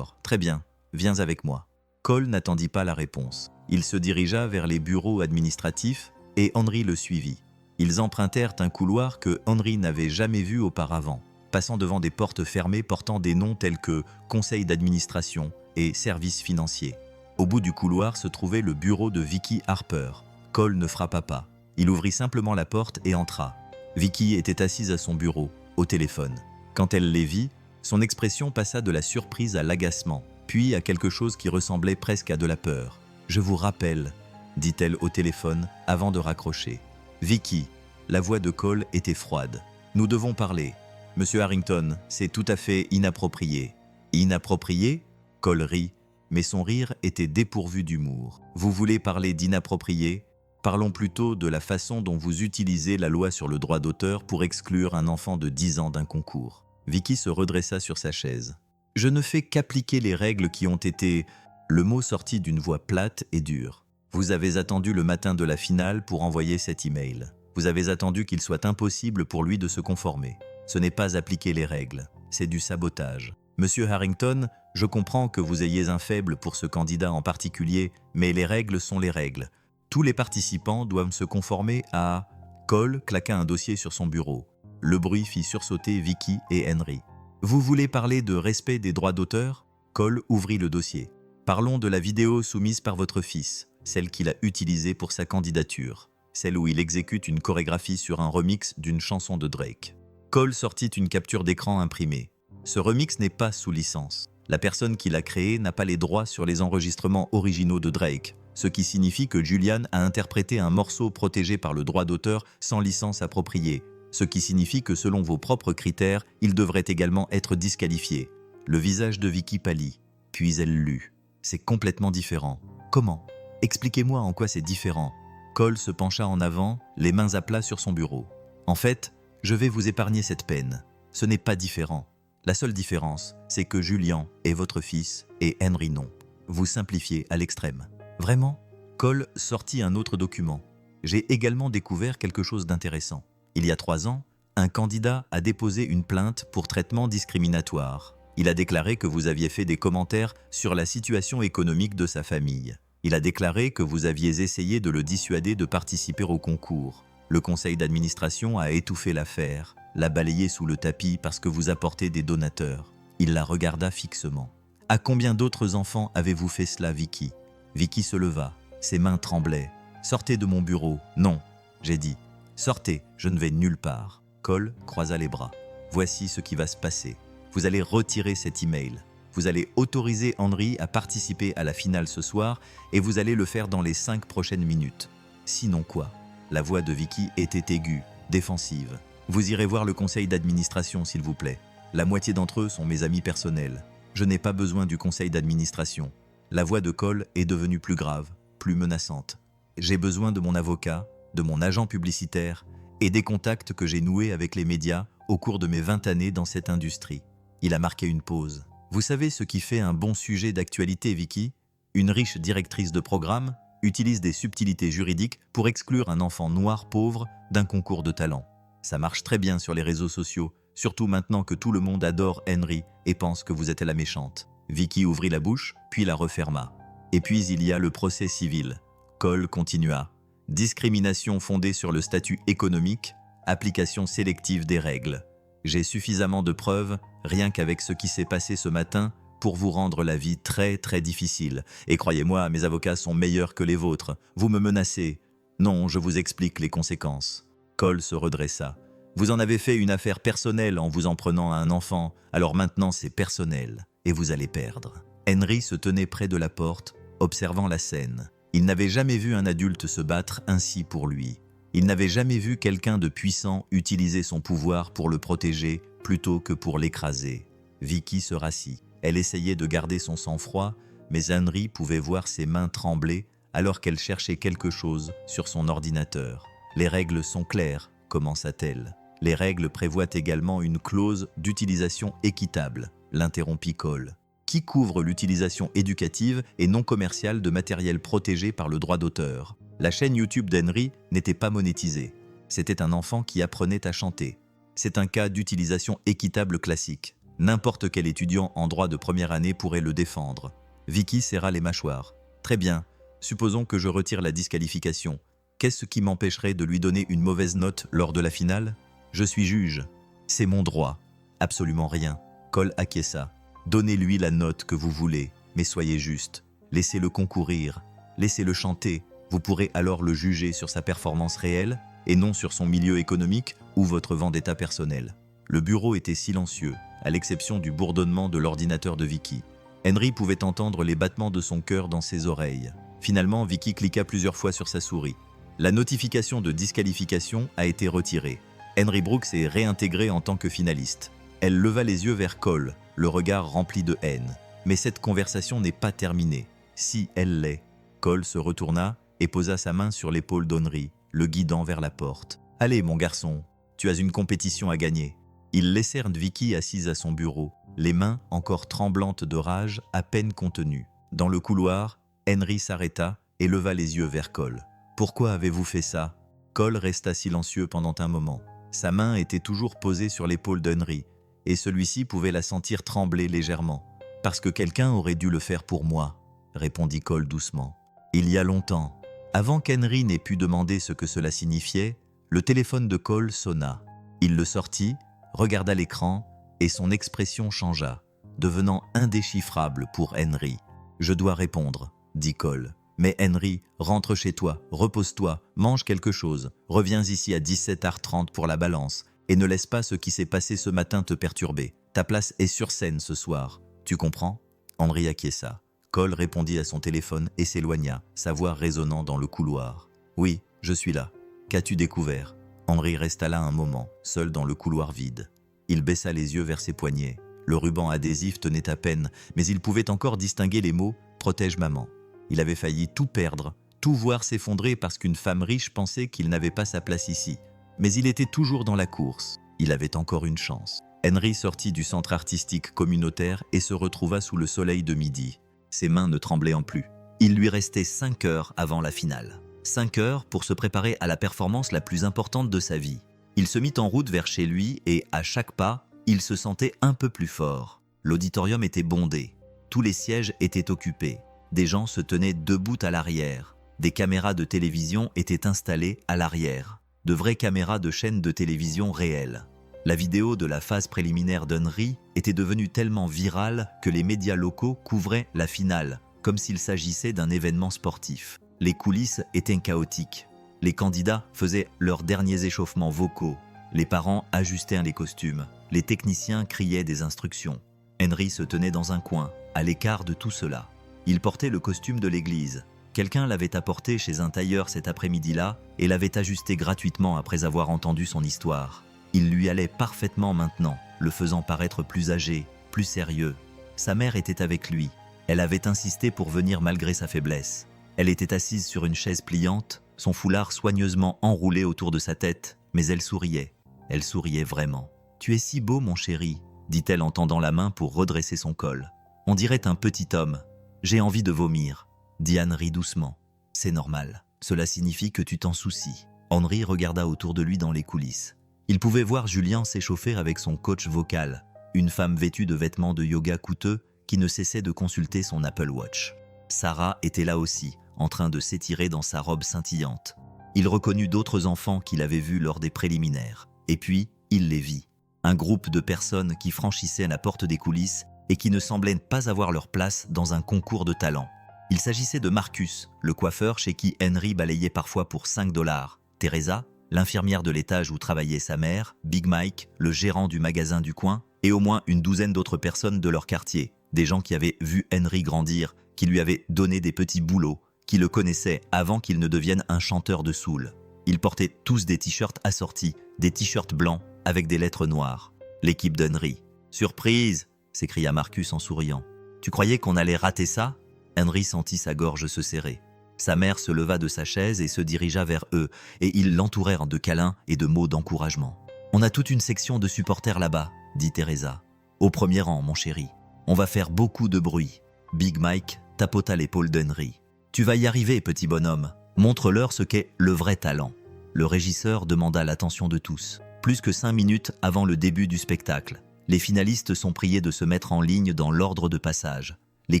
très bien. Viens avec moi. » Cole n'attendit pas la réponse. Il se dirigea vers les bureaux administratifs et Henry le suivit. Ils empruntèrent un couloir que Henry n'avait jamais vu auparavant. passant devant des portes fermées portant des noms tels que conseil d'administration et services financiers. Au bout du couloir se trouvait le bureau de Vicky Harper. Cole ne frappa pas. Il ouvrit simplement la porte et entra. Vicky était assise à son bureau, au téléphone. Quand elle les vit, son expression passa de la surprise à l'agacement, puis à quelque chose qui ressemblait presque à de la peur. « Je vous rappelle », dit-elle au téléphone avant de raccrocher. « Vicky », la voix de Cole était froide. « Nous devons parler. Monsieur Harrington, c'est tout à fait inapproprié. » « Inapproprié ?» Cole rit, mais son rire était dépourvu d'humour. « Vous voulez parler d'inapproprié ? Parlons plutôt de la façon dont vous utilisez la loi sur le droit d'auteur pour exclure un enfant de 10 ans d'un concours. » Vicky se redressa sur sa chaise. « Je ne fais qu'appliquer les règles qui ont été… » Le mot sortit d'une voix plate et dure. « Vous avez attendu le matin de la finale pour envoyer cet email. Vous avez attendu qu'il soit impossible pour lui de se conformer. Ce n'est pas appliquer les règles, c'est du sabotage. Monsieur Harrington, je comprends que vous ayez un faible pour ce candidat en particulier, mais les règles sont les règles. Tous les participants doivent se conformer à… » Cole claqua un dossier sur son bureau. Le bruit fit sursauter Vicky et Henry. « Vous voulez parler de respect des droits d'auteur ?» Cole ouvrit le dossier. « Parlons de la vidéo soumise par votre fils, celle qu'il a utilisée pour sa candidature, celle où il exécute une chorégraphie sur un remix d'une chanson de Drake. » Cole sortit une capture d'écran imprimée. Ce remix n'est pas sous licence. La personne qui l'a créé n'a pas les droits sur les enregistrements originaux de Drake, ce qui signifie que Julian a interprété un morceau protégé par le droit d'auteur sans licence appropriée, ce qui signifie que selon vos propres critères, il devrait également être disqualifié. Le visage de Vicky pâlit, puis elle lut. C'est complètement différent. Comment ? Expliquez-moi en quoi c'est différent. Cole se pencha en avant, les mains à plat sur son bureau. En fait, je vais vous épargner cette peine. Ce n'est pas différent. La seule différence, c'est que Julian est votre fils et Henry non. Vous simplifiez à l'extrême. Vraiment ? Cole sortit un autre document. J'ai également découvert quelque chose d'intéressant. Il y a 3 ans, un candidat a déposé une plainte pour traitement discriminatoire. Il a déclaré que vous aviez fait des commentaires sur la situation économique de sa famille. Il a déclaré que vous aviez essayé de le dissuader de participer au concours. Le conseil d'administration a étouffé l'affaire, l'a balayé sous le tapis parce que vous apportez des donateurs. Il la regarda fixement. « À combien d'autres enfants avez-vous fait cela, Vicky ?» Vicky se leva, ses mains tremblaient. « Sortez de mon bureau. » « Non, j'ai dit. Sortez, je ne vais nulle part. » Cole croisa les bras. « Voici ce qui va se passer. Vous allez retirer cet email. Vous allez autoriser Henry à participer à la finale ce soir et vous allez le faire dans les 5 prochaines minutes. Sinon quoi ?» La voix de Vicky était aiguë, défensive. « Vous irez voir le conseil d'administration, s'il vous plaît. La moitié d'entre eux sont mes amis personnels. Je n'ai pas besoin du conseil d'administration. » La voix de Cole est devenue plus grave, plus menaçante. « J'ai besoin de mon avocat, de mon agent publicitaire et des contacts que j'ai noués avec les médias au cours de mes 20 années dans cette industrie. » Il a marqué une pause. « Vous savez ce qui fait un bon sujet d'actualité, Vicky ? Une riche directrice de programme utilise des subtilités juridiques pour exclure un enfant noir pauvre d'un concours de talent. Ça marche très bien sur les réseaux sociaux, surtout maintenant que tout le monde adore Henry et pense que vous êtes la méchante. » Vicky ouvrit la bouche, puis la referma. « Et puis il y a le procès civil. » Cole continua. « Discrimination fondée sur le statut économique, application sélective des règles. J'ai suffisamment de preuves, rien qu'avec ce qui s'est passé ce matin, pour vous rendre la vie très très difficile. Et croyez-moi, mes avocats sont meilleurs que les vôtres. Vous me menacez. Non, je vous explique les conséquences. » Cole se redressa. « Vous en avez fait une affaire personnelle en vous en prenant à un enfant, alors maintenant c'est personnel, et vous allez perdre. » Henry se tenait près de la porte, observant la scène. Il n'avait jamais vu un adulte se battre ainsi pour lui. Il n'avait jamais vu quelqu'un de puissant utiliser son pouvoir pour le protéger plutôt que pour l'écraser. Vicky se rassit. Elle essayait de garder son sang-froid, mais Henry pouvait voir ses mains trembler alors qu'elle cherchait quelque chose sur son ordinateur. « Les règles sont claires », commença-t-elle. « Les règles prévoient également une clause d'utilisation équitable », l'interrompit Cole. « Qui couvre l'utilisation éducative et non commerciale de matériel protégé par le droit d'auteur. » La chaîne YouTube d'Henry n'était pas monétisée. C'était un enfant qui apprenait à chanter. C'est un cas d'utilisation équitable classique. N'importe quel étudiant en droit de première année pourrait le défendre. Vicky serra les mâchoires. « Très bien, supposons que je retire la disqualification. Qu'est-ce qui m'empêcherait de lui donner une mauvaise note lors de la finale ? Je suis juge. C'est mon droit. » Absolument rien. Cole acquiesça. Donnez-lui la note que vous voulez, mais soyez juste. Laissez-le concourir, laissez-le chanter. Vous pourrez alors le juger sur sa performance réelle et non sur son milieu économique ou votre vendetta personnel. Le bureau était silencieux, à l'exception du bourdonnement de l'ordinateur de Vicky. Henry pouvait entendre les battements de son cœur dans ses oreilles. Finalement, Vicky cliqua plusieurs fois sur sa souris. La notification de disqualification a été retirée. Henry Brooks est réintégré en tant que finaliste. Elle leva les yeux vers Cole, le regard rempli de haine. Mais cette conversation n'est pas terminée. Si elle l'est. Cole se retourna et posa sa main sur l'épaule d'Henry, le guidant vers la porte. « Allez, mon garçon, tu as une compétition à gagner. » Ils laissèrent Vicky assise à son bureau, les mains encore tremblantes de rage, à peine contenues. Dans le couloir, Henry s'arrêta et leva les yeux vers Cole. « Pourquoi avez-vous fait ça ?» Cole resta silencieux pendant un moment. Sa main était toujours posée sur l'épaule d'Henry, et celui-ci pouvait la sentir trembler légèrement. « Parce que quelqu'un aurait dû le faire pour moi, » répondit Cole doucement. « Il y a longtemps. » Avant qu'Henry n'ait pu demander ce que cela signifiait, le téléphone de Cole sonna. Il le sortit, regarda l'écran, et son expression changea, devenant indéchiffrable pour Henry. « Je dois répondre, » dit Cole. « Mais Henry, rentre chez toi, repose-toi, mange quelque chose, reviens ici à 17h30 pour la balance, et ne laisse pas ce qui s'est passé ce matin te perturber. Ta place est sur scène ce soir. Tu comprends ?» Henry acquiesça. Cole répondit à son téléphone et s'éloigna, sa voix résonnant dans le couloir. « Oui, je suis là. Qu'as-tu découvert ?» Henry resta là un moment, seul dans le couloir vide. Il baissa les yeux vers ses poignets. Le ruban adhésif tenait à peine, mais il pouvait encore distinguer les mots « Protège maman ». Il avait failli tout perdre, tout voir s'effondrer parce qu'une femme riche pensait qu'il n'avait pas sa place ici. Mais il était toujours dans la course. Il avait encore une chance. Henry sortit du centre artistique communautaire et se retrouva sous le soleil de midi. Ses mains ne tremblaient en plus. Il lui restait 5 heures avant la finale. 5 heures pour se préparer à la performance la plus importante de sa vie. Il se mit en route vers chez lui et, à chaque pas, il se sentait un peu plus fort. L'auditorium était bondé. Tous les sièges étaient occupés. Des gens se tenaient debout à l'arrière. Des caméras de télévision étaient installées à l'arrière. De vraies caméras de chaînes de télévision réelles. La vidéo de la phase préliminaire d'Henry était devenue tellement virale que les médias locaux couvraient la finale, comme s'il s'agissait d'un événement sportif. Les coulisses étaient chaotiques. Les candidats faisaient leurs derniers échauffements vocaux. Les parents ajustaient les costumes. Les techniciens criaient des instructions. Henry se tenait dans un coin, à l'écart de tout cela. Il portait le costume de l'église. Quelqu'un l'avait apporté chez un tailleur cet après-midi-là et l'avait ajusté gratuitement après avoir entendu son histoire. Il lui allait parfaitement maintenant, le faisant paraître plus âgé, plus sérieux. Sa mère était avec lui. Elle avait insisté pour venir malgré sa faiblesse. Elle était assise sur une chaise pliante, son foulard soigneusement enroulé autour de sa tête, mais elle souriait. Elle souriait vraiment. « Tu es si beau, mon chéri », dit-elle en tendant la main pour redresser son col. « On dirait un petit homme. J'ai envie de vomir. » Diane rit doucement. « C'est normal. Cela signifie que tu t'en soucies. » Henry regarda autour de lui dans les coulisses. Il pouvait voir Julien s'échauffer avec son coach vocal, une femme vêtue de vêtements de yoga coûteux qui ne cessait de consulter son Apple Watch. Sarah était là aussi, en train de s'étirer dans sa robe scintillante. Il reconnut d'autres enfants qu'il avait vus lors des préliminaires. Et puis, il les vit. Un groupe de personnes qui franchissaient la porte des coulisses et qui ne semblaient pas avoir leur place dans un concours de talent. Il s'agissait de Marcus, le coiffeur chez qui Henry balayait parfois pour 5 $, Teresa, l'infirmière de l'étage où travaillait sa mère, Big Mike, le gérant du magasin du coin, et au moins une douzaine d'autres personnes de leur quartier, des gens qui avaient vu Henry grandir, qui lui avaient donné des petits boulots, qui le connaissaient avant qu'il ne devienne un chanteur de soul. Ils portaient tous des t-shirts assortis, des t-shirts blancs avec des lettres noires. L'équipe d'Henry. « Surprise !» s'écria Marcus en souriant. « Tu croyais qu'on allait rater ça ?» Henry sentit sa gorge se serrer. Sa mère se leva de sa chaise et se dirigea vers eux, et ils l'entourèrent de câlins et de mots d'encouragement. « On a toute une section de supporters là-bas, » dit Teresa. « Au premier rang, mon chéri. On va faire beaucoup de bruit. » Big Mike tapota l'épaule d'Henry. « Tu vas y arriver, petit bonhomme. Montre-leur ce qu'est le vrai talent. » Le régisseur demanda l'attention de tous. Plus que 5 minutes avant le début du spectacle, les finalistes sont priés de se mettre en ligne dans l'ordre de passage. Les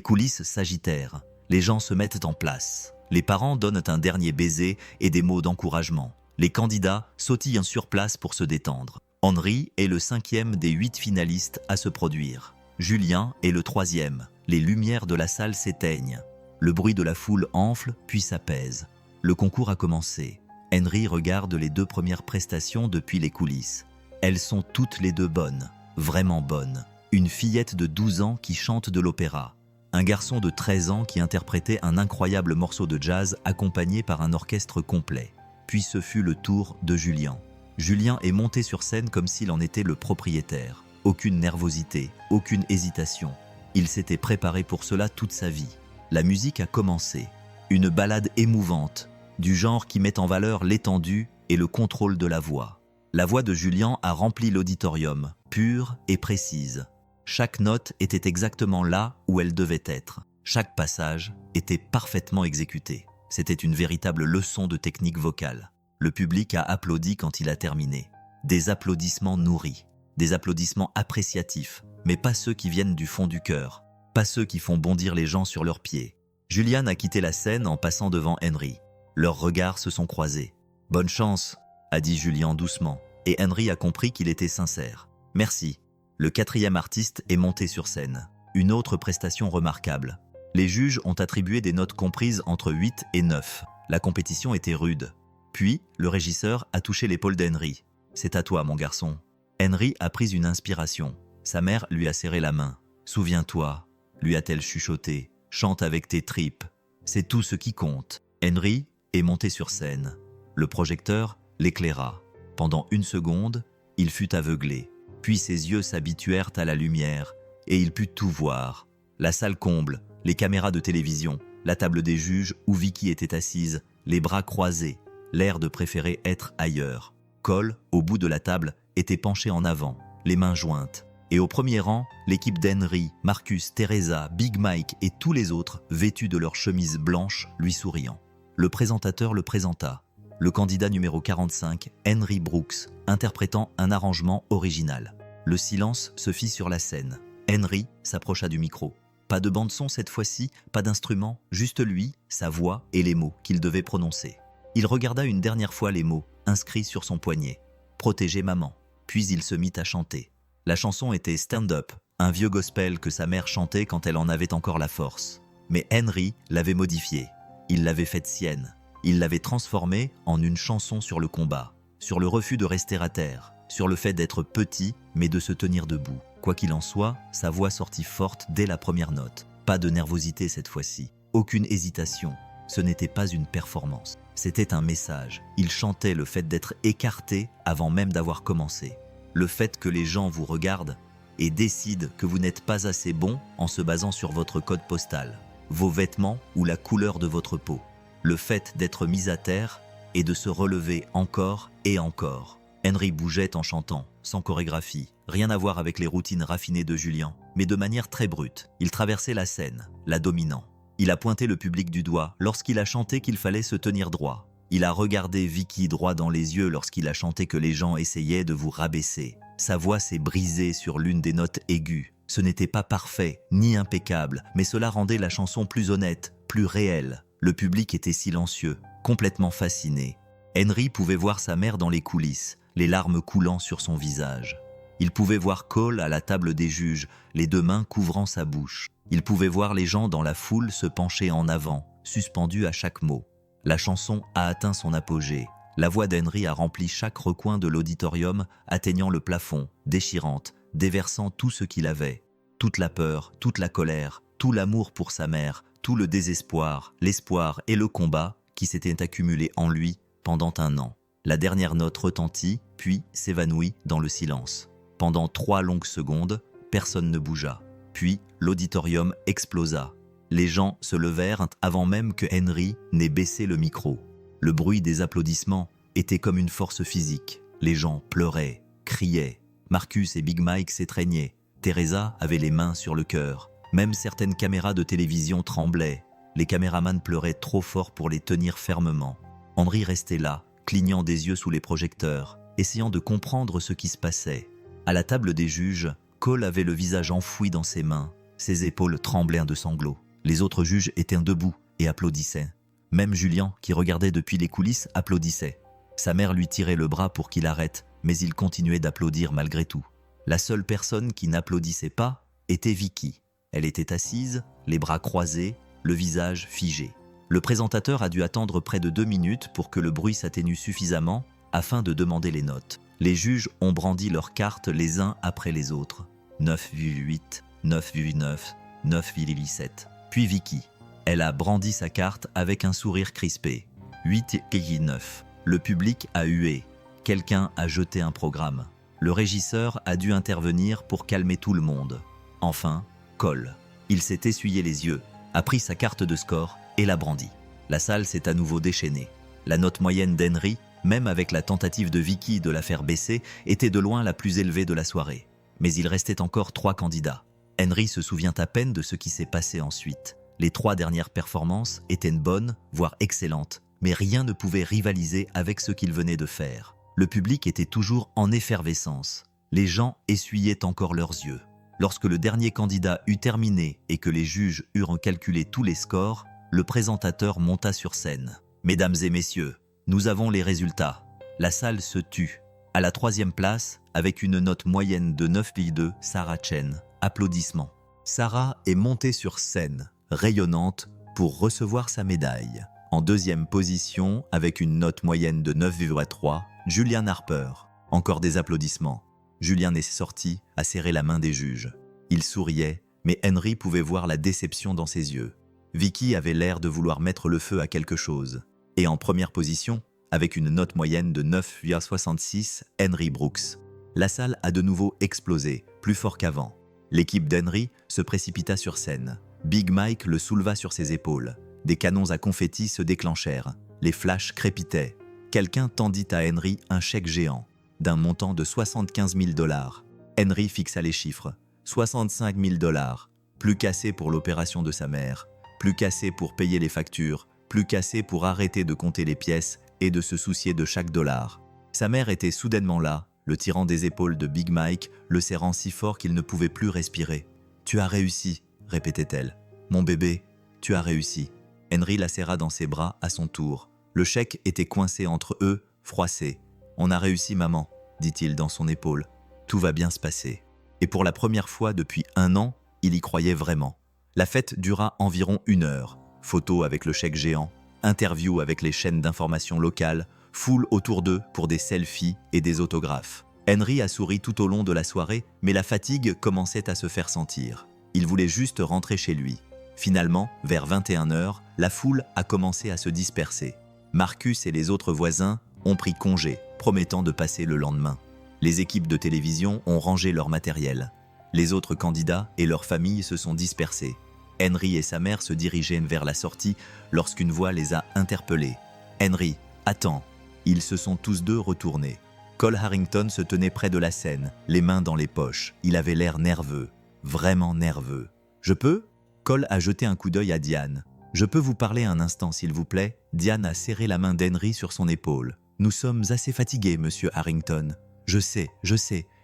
coulisses s'agitèrent. Les gens se mettent en place. Les parents donnent un dernier baiser et des mots d'encouragement. Les candidats sautillent sur place pour se détendre. Henry est le 5e des 8 finalistes à se produire. Julien est le 3e. Les lumières de la salle s'éteignent. Le bruit de la foule enfle puis s'apaise. Le concours a commencé. Henry regarde les 2 premières prestations depuis les coulisses. Elles sont toutes les 2 bonnes, vraiment bonnes. Une fillette de 12 ans qui chante de l'opéra. Un garçon de 13 ans qui interprétait un incroyable morceau de jazz accompagné par un orchestre complet. Puis ce fut le tour de Julien. Julien est monté sur scène comme s'il en était le propriétaire. Aucune nervosité, aucune hésitation. Il s'était préparé pour cela toute sa vie. La musique a commencé. Une ballade émouvante, du genre qui met en valeur l'étendue et le contrôle de la voix. La voix de Julien a rempli l'auditorium, pure et précise. Chaque note était exactement là où elle devait être. Chaque passage était parfaitement exécuté. C'était une véritable leçon de technique vocale. Le public a applaudi quand il a terminé. Des applaudissements nourris, des applaudissements appréciatifs, mais pas ceux qui viennent du fond du cœur, pas ceux qui font bondir les gens sur leurs pieds. Julian a quitté la scène en passant devant Henry. Leurs regards se sont croisés. « Bonne chance », a dit Julien doucement, et Henry a compris qu'il était sincère. « Merci ». Le 4e artiste est monté sur scène. Une autre prestation remarquable. Les juges ont attribué des notes comprises entre 8 et 9. La compétition était rude. Puis, le régisseur a touché l'épaule d'Henry. « C'est à toi, mon garçon ». Henry a pris une inspiration. Sa mère lui a serré la main. « Souviens-toi », lui a-t-elle chuchoté. « Chante avec tes tripes. C'est tout ce qui compte. » Henry est monté sur scène. Le projecteur l'éclaira. Pendant 1 seconde, il fut aveuglé. Puis ses yeux s'habituèrent à la lumière et il put tout voir. La salle comble, les caméras de télévision, la table des juges où Vicky était assise, les bras croisés, l'air de préférer être ailleurs. Cole, au bout de la table, était penché en avant, les mains jointes. Et au premier rang, l'équipe d'Henry, Marcus, Teresa, Big Mike et tous les autres, vêtus de leurs chemises blanches, lui souriant. Le présentateur le présenta. Le candidat numéro 45, Henry Brooks, interprétant un arrangement original. Le silence se fit sur la scène. Henry s'approcha du micro. Pas de bande-son cette fois-ci, pas d'instrument, juste lui, sa voix et les mots qu'il devait prononcer. Il regarda une dernière fois les mots, inscrits sur son poignet. « Protéger maman ». Puis il se mit à chanter. La chanson était « Stand Up », un vieux gospel que sa mère chantait quand elle en avait encore la force. Mais Henry l'avait modifiée. Il l'avait faite sienne. Il l'avait transformée en une chanson sur le combat, sur le refus de rester à terre, sur le fait d'être petit mais de se tenir debout. Quoi qu'il en soit, sa voix sortit forte dès la première note. Pas de nervosité cette fois-ci, aucune hésitation. Ce n'était pas une performance, c'était un message. Il chantait le fait d'être écarté avant même d'avoir commencé. Le fait que les gens vous regardent et décident que vous n'êtes pas assez bon en se basant sur votre code postal, vos vêtements ou la couleur de votre peau. Le fait d'être mis à terre et de se relever encore et encore. Henry bougeait en chantant, sans chorégraphie, rien à voir avec les routines raffinées de Julien, mais de manière très brute. Il traversait la scène, la dominant. Il a pointé le public du doigt lorsqu'il a chanté qu'il fallait se tenir droit. Il a regardé Vicky droit dans les yeux lorsqu'il a chanté que les gens essayaient de vous rabaisser. Sa voix s'est brisée sur l'une des notes aiguës. Ce n'était pas parfait, ni impeccable, mais cela rendait la chanson plus honnête, plus réelle. Le public était silencieux, complètement fasciné. Henry pouvait voir sa mère dans les coulisses, les larmes coulant sur son visage. Il pouvait voir Cole à la table des juges, les 2 mains couvrant sa bouche. Il pouvait voir les gens dans la foule se pencher en avant, suspendus à chaque mot. La chanson a atteint son apogée. La voix d'Henry a rempli chaque recoin de l'auditorium, atteignant le plafond, déchirante, déversant tout ce qu'il avait. Toute la peur, toute la colère, tout l'amour pour sa mère, tout le désespoir, l'espoir et le combat qui s'étaient accumulés en lui pendant 1 an. La dernière note retentit, puis s'évanouit dans le silence. Pendant 3 longues secondes, personne ne bougea. Puis l'auditorium explosa. Les gens se levèrent avant même que Henry n'ait baissé le micro. Le bruit des applaudissements était comme une force physique. Les gens pleuraient, criaient. Marcus et Big Mike s'étreignaient. Teresa avait les mains sur le cœur. Même certaines caméras de télévision tremblaient. Les caméramans pleuraient trop fort pour les tenir fermement. Henry restait là, clignant des yeux sous les projecteurs, essayant de comprendre ce qui se passait. À la table des juges, Cole avait le visage enfoui dans ses mains. Ses épaules tremblaient de sanglots. Les autres juges étaient debout et applaudissaient. Même Julien, qui regardait depuis les coulisses, applaudissait. Sa mère lui tirait le bras pour qu'il arrête, mais il continuait d'applaudir malgré tout. La seule personne qui n'applaudissait pas était Vicky. Elle était assise, les bras croisés, le visage figé. Le présentateur a dû attendre près de 2 minutes pour que le bruit s'atténue suffisamment afin de demander les notes. Les juges ont brandi leurs cartes les uns après les autres. 9,8, 9,9, 9,7. Puis Vicky. Elle a brandi sa carte avec un sourire crispé. 8,9. Le public a hué. Quelqu'un a jeté un programme. Le régisseur a dû intervenir pour calmer tout le monde. Enfin, Cole. Il s'est essuyé les yeux, a pris sa carte de score et l'a brandi. La salle s'est à nouveau déchaînée. La note moyenne d'Henry, même avec la tentative de Vicky de la faire baisser, était de loin la plus élevée de la soirée. Mais il restait encore 3 candidats. Henry se souvient à peine de ce qui s'est passé ensuite. Les 3 dernières performances étaient bonnes, voire excellentes, mais rien ne pouvait rivaliser avec ce qu'il venait de faire. Le public était toujours en effervescence. Les gens essuyaient encore leurs yeux. Lorsque le dernier candidat eut terminé et que les juges eurent calculé tous les scores, le présentateur monta sur scène. « Mesdames et messieurs, nous avons les résultats. » La salle se tut. À la 3e place, avec une note moyenne de 9,2, Sarah Chen. Applaudissements. Sarah est montée sur scène, rayonnante, pour recevoir sa médaille. En 2e position, avec une note moyenne de 9,3, Julian Harper. Encore des applaudissements. Julian est sorti, a serré la main des juges. Il souriait, mais Henry pouvait voir la déception dans ses yeux. Vicky avait l'air de vouloir mettre le feu à quelque chose. Et en première position, avec une note moyenne de 9,66, Henry Brooks. La salle a de nouveau explosé, plus fort qu'avant. L'équipe d'Henry se précipita sur scène. Big Mike le souleva sur ses épaules. Des canons à confetti se déclenchèrent. Les flashs crépitaient. Quelqu'un tendit à Henry un chèque géant, d'un montant de 75 000 $. Henry fixa les chiffres. 65 000 $. Plus qu'assez pour l'opération de sa mère. Plus qu'assez pour payer les factures. Plus qu'assez pour arrêter de compter les pièces et de se soucier de chaque dollar. Sa mère était soudainement là, le tirant des épaules de Big Mike, le serrant si fort qu'il ne pouvait plus respirer. « Tu as réussi », répétait-elle. « Mon bébé, tu as réussi. » Henry la serra dans ses bras à son tour. Le chèque était coincé entre eux, froissé. « On a réussi, maman », dit-il dans son épaule. « Tout va bien se passer. » Et pour la première fois depuis 1 an, il y croyait vraiment. La fête dura environ 1 heure. Photos avec le chèque géant, interviews avec les chaînes d'information locales, foule autour d'eux pour des selfies et des autographes. Henry a souri tout au long de la soirée, mais la fatigue commençait à se faire sentir. Il voulait juste rentrer chez lui. Finalement, vers 21 h, la foule a commencé à se disperser. Marcus et les autres voisins ont pris congé, promettant de passer le lendemain. Les équipes de télévision ont rangé leur matériel. Les autres candidats et leurs familles se sont dispersés. Henry et sa mère se dirigeaient vers la sortie lorsqu'une voix les a interpellés. « Henry, attends !» Ils se sont tous deux retournés. Cole Harrington se tenait près de la scène, les mains dans les poches. Il avait l'air nerveux, vraiment nerveux. « Je peux ?» Cole a jeté un coup d'œil à Diane. « Je peux vous parler un instant, s'il vous plaît ?» Diane a serré la main d'Henry sur son épaule. « Nous sommes assez fatigués, monsieur Harrington. »« je sais,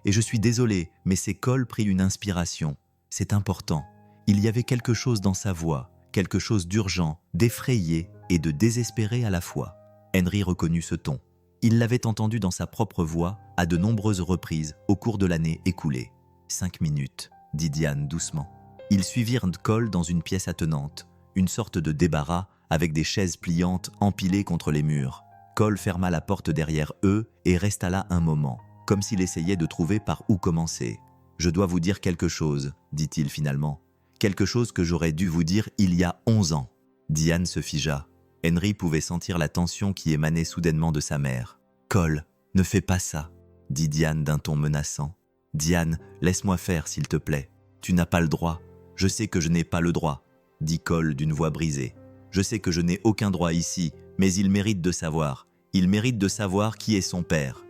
et je suis désolé, mais c'est Cole prit une inspiration. C'est important. » Il y avait quelque chose dans sa voix, quelque chose d'urgent, d'effrayé et de désespéré à la fois. Henry reconnut ce ton. Il l'avait entendu dans sa propre voix à de nombreuses reprises au cours de l'année écoulée. « 5 minutes, dit Diane doucement. Ils suivirent Cole dans une pièce attenante, une sorte de débarras avec des chaises pliantes empilées contre les murs. Cole ferma la porte derrière eux et resta là un moment, comme s'il essayait de trouver par où commencer. « Je dois vous dire quelque chose, dit-il finalement. Quelque chose que j'aurais dû vous dire il y a 11 ans. » Diane se figea. Henry pouvait sentir la tension qui émanait soudainement de sa mère. « Cole, ne fais pas ça, » dit Diane d'un ton menaçant. « Diane, laisse-moi faire, s'il te plaît. Tu n'as pas le droit. Je sais que je n'ai pas le droit, » dit Cole d'une voix brisée. « Je sais que je n'ai aucun droit ici, mais il mérite de savoir. Il mérite de savoir qui est son père. »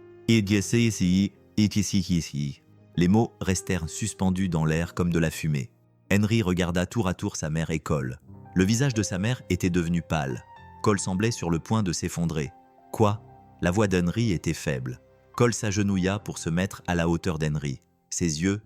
Les mots restèrent suspendus dans l'air comme de la fumée. Henry regarda tour à tour sa mère et Cole. Le visage de sa mère était devenu pâle. Cole semblait sur le point de s'effondrer. « Quoi ?» La voix d'Henry était faible. Cole s'agenouilla pour se mettre à la hauteur d'Henry. Ses yeux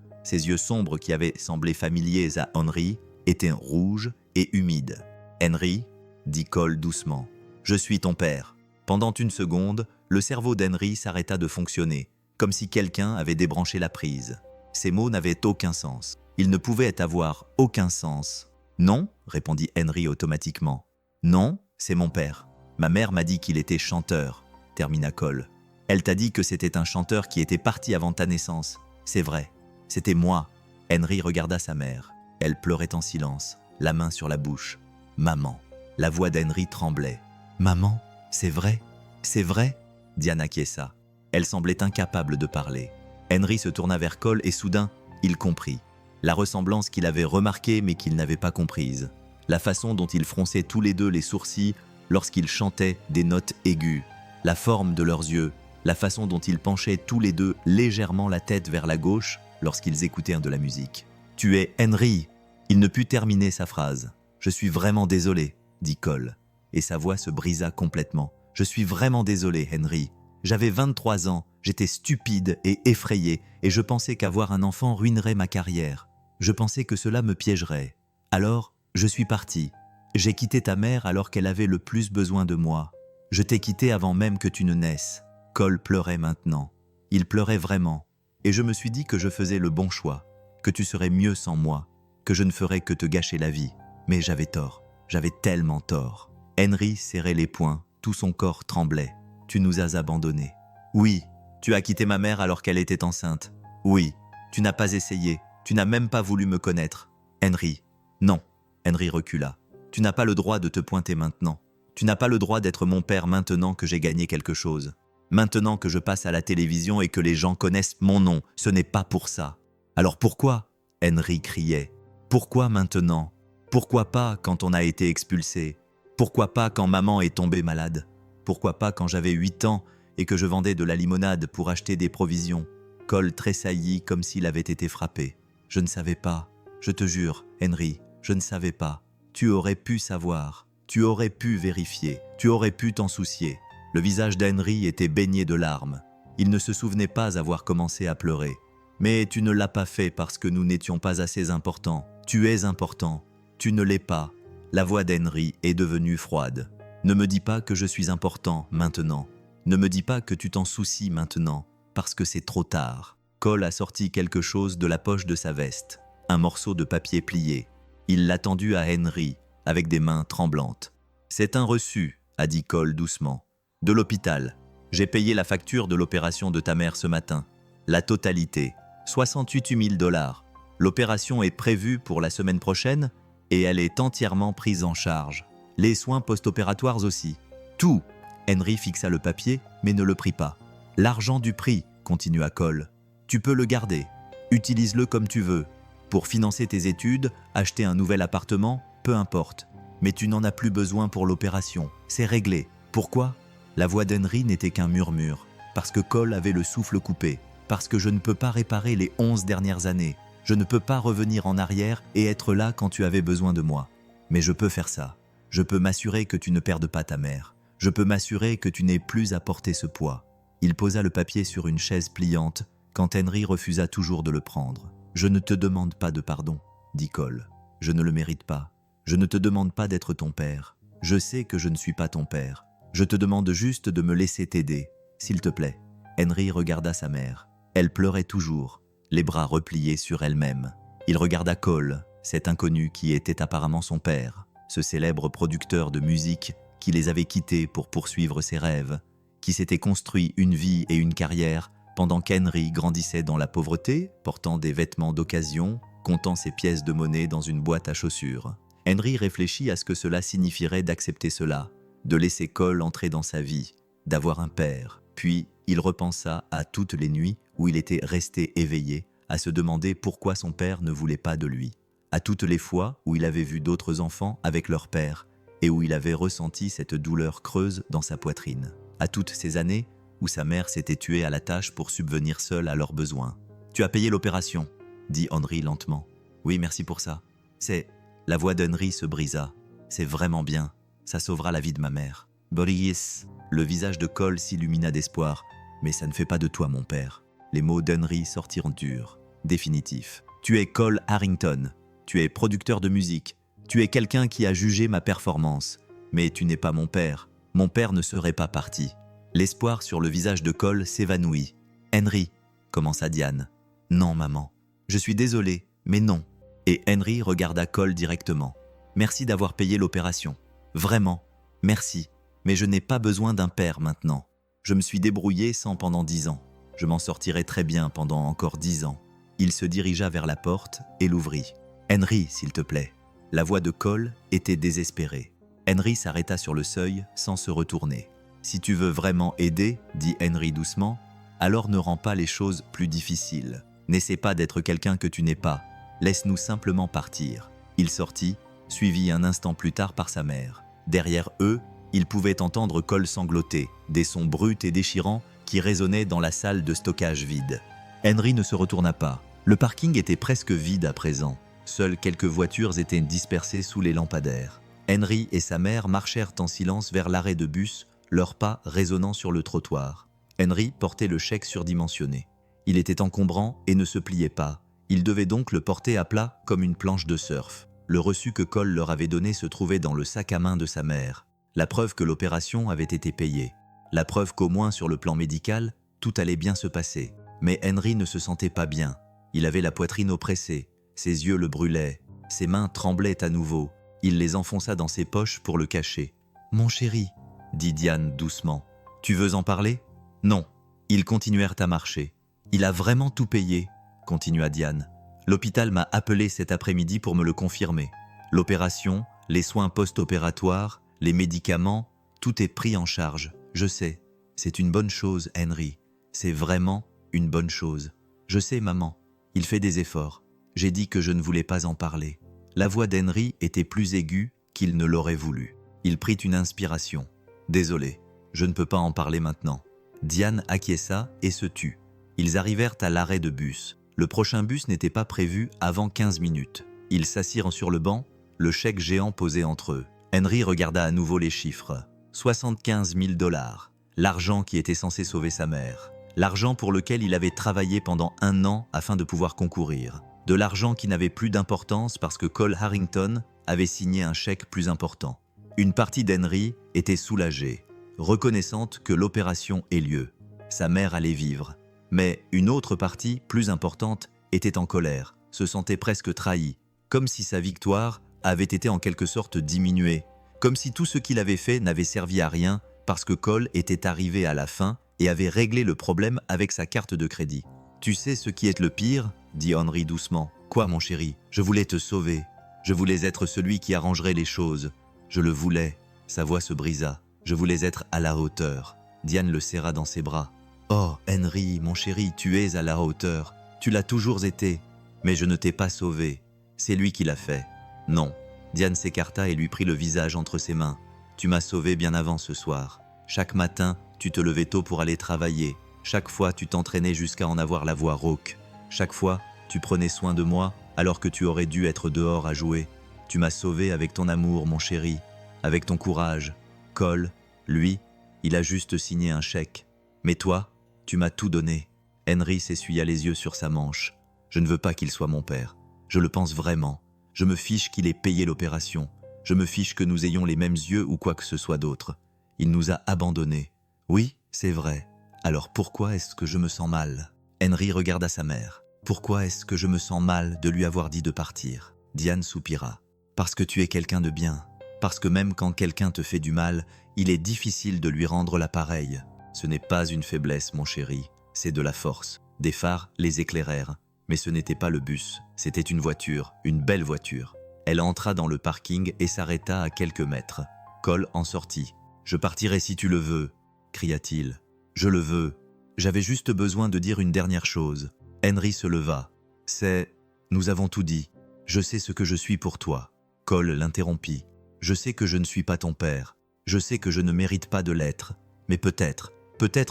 sombres qui avaient semblé familiers à Henry, étaient rouges et humides. « Henry, dit Cole doucement, je suis ton père. » Pendant une seconde, Le cerveau d'Henry s'arrêta de fonctionner, comme si quelqu'un avait débranché la prise. Ces mots n'avaient aucun sens. Ils ne pouvaient avoir aucun sens. « Non », répondit Henry automatiquement. « Non, c'est mon père. Ma mère m'a dit qu'il était chanteur », termina Cole. « Elle t'a dit que c'était un chanteur qui était parti avant ta naissance. C'est vrai. C'était moi. » Henry regarda sa mère. Elle pleurait en silence, la main sur la bouche. « Maman ». La voix d'Henry tremblait. « Maman, c'est vrai ? C'est vrai ?» Diana acquiesça. Elle semblait incapable de parler. Henry se tourna vers Cole et soudain, il comprit. La ressemblance qu'il avait remarquée mais qu'il n'avait pas comprise. La façon dont ils fronçaient tous les deux les sourcils lorsqu'ils chantaient des notes aiguës. La forme de leurs yeux. La façon dont ils penchaient tous les deux légèrement la tête vers la gauche lorsqu'ils écoutaient de la musique. « Tu es Henry !» Il ne put terminer sa phrase. « Je suis vraiment désolé », dit Cole. Et sa voix se brisa complètement. « Je suis vraiment désolé, Henry. J'avais 23 ans, j'étais stupide et effrayé, et je pensais qu'avoir un enfant ruinerait ma carrière. Je pensais que cela me piégerait. Alors, je suis parti. J'ai quitté ta mère alors qu'elle avait le plus besoin de moi. Je t'ai quitté avant même que tu ne naisses. » Cole pleurait maintenant. Il pleurait vraiment. Et je me suis dit que je faisais le bon choix, que tu serais mieux sans moi, que je ne ferais que te gâcher la vie. Mais j'avais tort. J'avais tellement tort. Henry serrait les poings, tout son corps tremblait. « Tu nous as abandonnés. Oui, tu as quitté ma mère alors qu'elle était enceinte. Oui, tu n'as pas essayé, tu n'as même pas voulu me connaître. Henry, non. » Henry recula. « Tu n'as pas le droit de te pointer maintenant. Tu n'as pas le droit d'être mon père maintenant que j'ai gagné quelque chose. Maintenant que je passe à la télévision et que les gens connaissent mon nom, ce n'est pas pour ça. Alors pourquoi ?» Henry criait. « Pourquoi maintenant ? Pourquoi pas quand on a été expulsé ? Pourquoi pas quand maman est tombée malade ? Pourquoi pas quand j'avais 8 ans et que je vendais de la limonade pour acheter des provisions ?» Cole tressaillit comme s'il avait été frappé. « Je ne savais pas. Je te jure, Henry, je ne savais pas. Tu aurais pu savoir. Tu aurais pu vérifier. Tu aurais pu t'en soucier. » Le visage d'Henry était baigné de larmes. Il ne se souvenait pas avoir commencé à pleurer. « Mais tu ne l'as pas fait parce que nous n'étions pas assez importants. Tu es important. Tu ne l'es pas. » La voix d'Henry est devenue froide. « Ne me dis pas que je suis important maintenant. Ne me dis pas que tu t'en soucies maintenant, parce que c'est trop tard. » Cole a sorti quelque chose de la poche de sa veste, un morceau de papier plié. Il l'a tendu à Henry, avec des mains tremblantes. « C'est un reçu, » a dit Cole doucement. « De l'hôpital. J'ai payé la facture de l'opération de ta mère ce matin. La totalité, 68 000 $. L'opération est prévue pour la semaine prochaine et elle est entièrement prise en charge. Les soins post-opératoires aussi. Tout. » Henry fixa le papier, mais ne le prit pas. « L'argent du prix, » continua Cole. « Tu peux le garder. Utilise-le comme tu veux. Pour financer tes études, acheter un nouvel appartement, peu importe. Mais tu n'en as plus besoin pour l'opération. C'est réglé. Pourquoi ?» La voix d'Henry n'était qu'un murmure. Parce que Cole avait le souffle coupé. Parce que je ne peux pas réparer les 11 dernières années. Je ne peux pas revenir en arrière et être là quand tu avais besoin de moi. Mais je peux faire ça. Je peux m'assurer que tu ne perdes pas ta mère. Je peux m'assurer que tu n'aies plus à porter ce poids. » Il posa le papier sur une chaise pliante quand Henry refusa toujours de le prendre. « Je ne te demande pas de pardon, » dit Cole. « Je ne le mérite pas. Je ne te demande pas d'être ton père. Je sais que je ne suis pas ton père. Je te demande juste de me laisser t'aider, s'il te plaît. » Henry regarda sa mère. Elle pleurait toujours, les bras repliés sur elle-même. Il regarda Cole, cet inconnu qui était apparemment son père, ce célèbre producteur de musique qui les avait quittés pour poursuivre ses rêves, qui s'était construit une vie et une carrière pendant qu'Henry grandissait dans la pauvreté, portant des vêtements d'occasion, comptant ses pièces de monnaie dans une boîte à chaussures. Henry réfléchit à ce que cela signifierait d'accepter cela, de laisser Cole entrer dans sa vie, d'avoir un père. Puis, il repensa à toutes les nuits où il était resté éveillé, à se demander pourquoi son père ne voulait pas de lui, à toutes les fois où il avait vu d'autres enfants avec leur père et où il avait ressenti cette douleur creuse dans sa poitrine, à toutes ces années où sa mère s'était tuée à la tâche pour subvenir seule à leurs besoins. « Tu as payé l'opération » dit Henry lentement. « Oui, merci pour ça. C'est... » La voix d'Henry se brisa. « C'est vraiment bien. Ça sauvera la vie de ma mère. »« Boris !» Le visage de Cole s'illumina d'espoir. « Mais ça ne fait pas de toi mon père. » Les mots d'Henry sortirent durs, définitifs. « Tu es Cole Harrington. Tu es producteur de musique. Tu es quelqu'un qui a jugé ma performance. Mais tu n'es pas mon père. Mon père ne serait pas parti. L'espoir sur le visage de Cole s'évanouit. « Henry !» commença Diane. « Non, maman. Je suis désolée, mais non. » Et Henry regarda Cole directement. « Merci d'avoir payé l'opération. Vraiment, merci. Mais je n'ai pas besoin d'un père maintenant. Je me suis débrouillé sans pendant 10 ans. Je m'en sortirai très bien pendant encore 10 ans. » Il se dirigea vers la porte et l'ouvrit. « Henry, s'il te plaît. » La voix de Cole était désespérée. Henry s'arrêta sur le seuil sans se retourner. « Si tu veux vraiment aider, dit Henry doucement, alors ne rends pas les choses plus difficiles. N'essaie pas d'être quelqu'un que tu n'es pas. Laisse-nous simplement partir. » Il sortit, suivi un instant plus tard par sa mère. Derrière eux, ils pouvaient entendre Cole sangloter, des sons bruts et déchirants qui résonnaient dans la salle de stockage vide. Henry ne se retourna pas. Le parking était presque vide à présent. Seules quelques voitures étaient dispersées sous les lampadaires. Henry et sa mère marchèrent en silence vers l'arrêt de bus, leurs pas résonnant sur le trottoir. Henry portait le chèque surdimensionné. Il était encombrant et ne se pliait pas. Il devait donc le porter à plat comme une planche de surf. Le reçu que Cole leur avait donné se trouvait dans le sac à main de sa mère. La preuve que l'opération avait été payée. La preuve qu'au moins sur le plan médical, tout allait bien se passer. Mais Henry ne se sentait pas bien. Il avait la poitrine oppressée. Ses yeux le brûlaient. Ses mains tremblaient à nouveau. Il les enfonça dans ses poches pour le cacher. « Mon chéri, » dit Diane doucement. « Tu veux en parler ?»« Non. » Ils continuèrent à marcher. « Il a vraiment tout payé, » continua Diane. « L'hôpital m'a appelé cet après-midi pour me le confirmer. L'opération, les soins post-opératoires, les médicaments, tout est pris en charge. Je sais. C'est une bonne chose, Henry. C'est vraiment une bonne chose. Je sais, maman. Il fait des efforts. J'ai dit que je ne voulais pas en parler. » La voix d'Henry était plus aiguë qu'il ne l'aurait voulu. Il prit une inspiration. « Désolé, je ne peux pas en parler maintenant. » Diane acquiesça et se tut. Ils arrivèrent à l'arrêt de bus. Le prochain bus n'était pas prévu avant 15 minutes. Ils s'assirent sur le banc, le chèque géant posé entre eux. Henry regarda à nouveau les chiffres. 75 000 $. L'argent qui était censé sauver sa mère. L'argent pour lequel il avait travaillé pendant 1 an afin de pouvoir concourir. De l'argent qui n'avait plus d'importance parce que Cole Harrington avait signé un chèque plus important. Une partie d'Henry était soulagée, reconnaissante que l'opération ait lieu. Sa mère allait vivre. Mais une autre partie, plus importante, était en colère, se sentait presque trahie, comme si sa victoire avait été en quelque sorte diminuée, comme si tout ce qu'il avait fait n'avait servi à rien parce que Cole était arrivé à la fin et avait réglé le problème avec sa carte de crédit. « Tu sais ce qui est le pire ?» dit Henry doucement. « Quoi, mon chéri? Je voulais te sauver. Je voulais être celui qui arrangerait les choses. Je le voulais. » Sa voix se brisa. « Je voulais être à la hauteur. » Diane le serra dans ses bras. « Oh, Henry, mon chéri, tu es à la hauteur. Tu l'as toujours été. Mais je ne t'ai pas sauvé. C'est lui qui l'a fait. » « Non. » Diane s'écarta et lui prit le visage entre ses mains. « Tu m'as sauvé bien avant ce soir. Chaque matin, tu te levais tôt pour aller travailler. Chaque fois, tu t'entraînais jusqu'à en avoir la voix rauque. Chaque fois, tu prenais soin de moi alors que tu aurais dû être dehors à jouer. Tu m'as sauvé avec ton amour, mon chéri, avec ton courage. Cole, lui, il a juste signé un chèque. Mais toi, tu m'as tout donné. » Henry s'essuya les yeux sur sa manche. « Je ne veux pas qu'il soit mon père. Je le pense vraiment. Je me fiche qu'il ait payé l'opération. Je me fiche que nous ayons les mêmes yeux ou quoi que ce soit d'autre. Il nous a abandonnés. Oui, c'est vrai. Alors pourquoi est-ce que je me sens mal ?» Henry regarda sa mère. « Pourquoi est-ce que je me sens mal de lui avoir dit de partir ?» Diane soupira. « Parce que tu es quelqu'un de bien. Parce que même quand quelqu'un te fait du mal, il est difficile de lui rendre l'appareil. Ce n'est pas une faiblesse, mon chéri. C'est de la force. » Des phares les éclairèrent. Mais ce n'était pas le bus. C'était une voiture, une belle voiture. Elle entra dans le parking et s'arrêta à quelques mètres. Cole en sortit. « Je partirai si tu le veux, » cria-t-il. « Je le veux. J'avais juste besoin de dire une dernière chose. » Henry se leva. « C'est... Nous avons tout dit. Je sais ce que je suis pour toi. » Cole l'interrompit. « Je sais que je ne suis pas ton père. Je sais que je ne mérite pas de l'être. Mais peut-être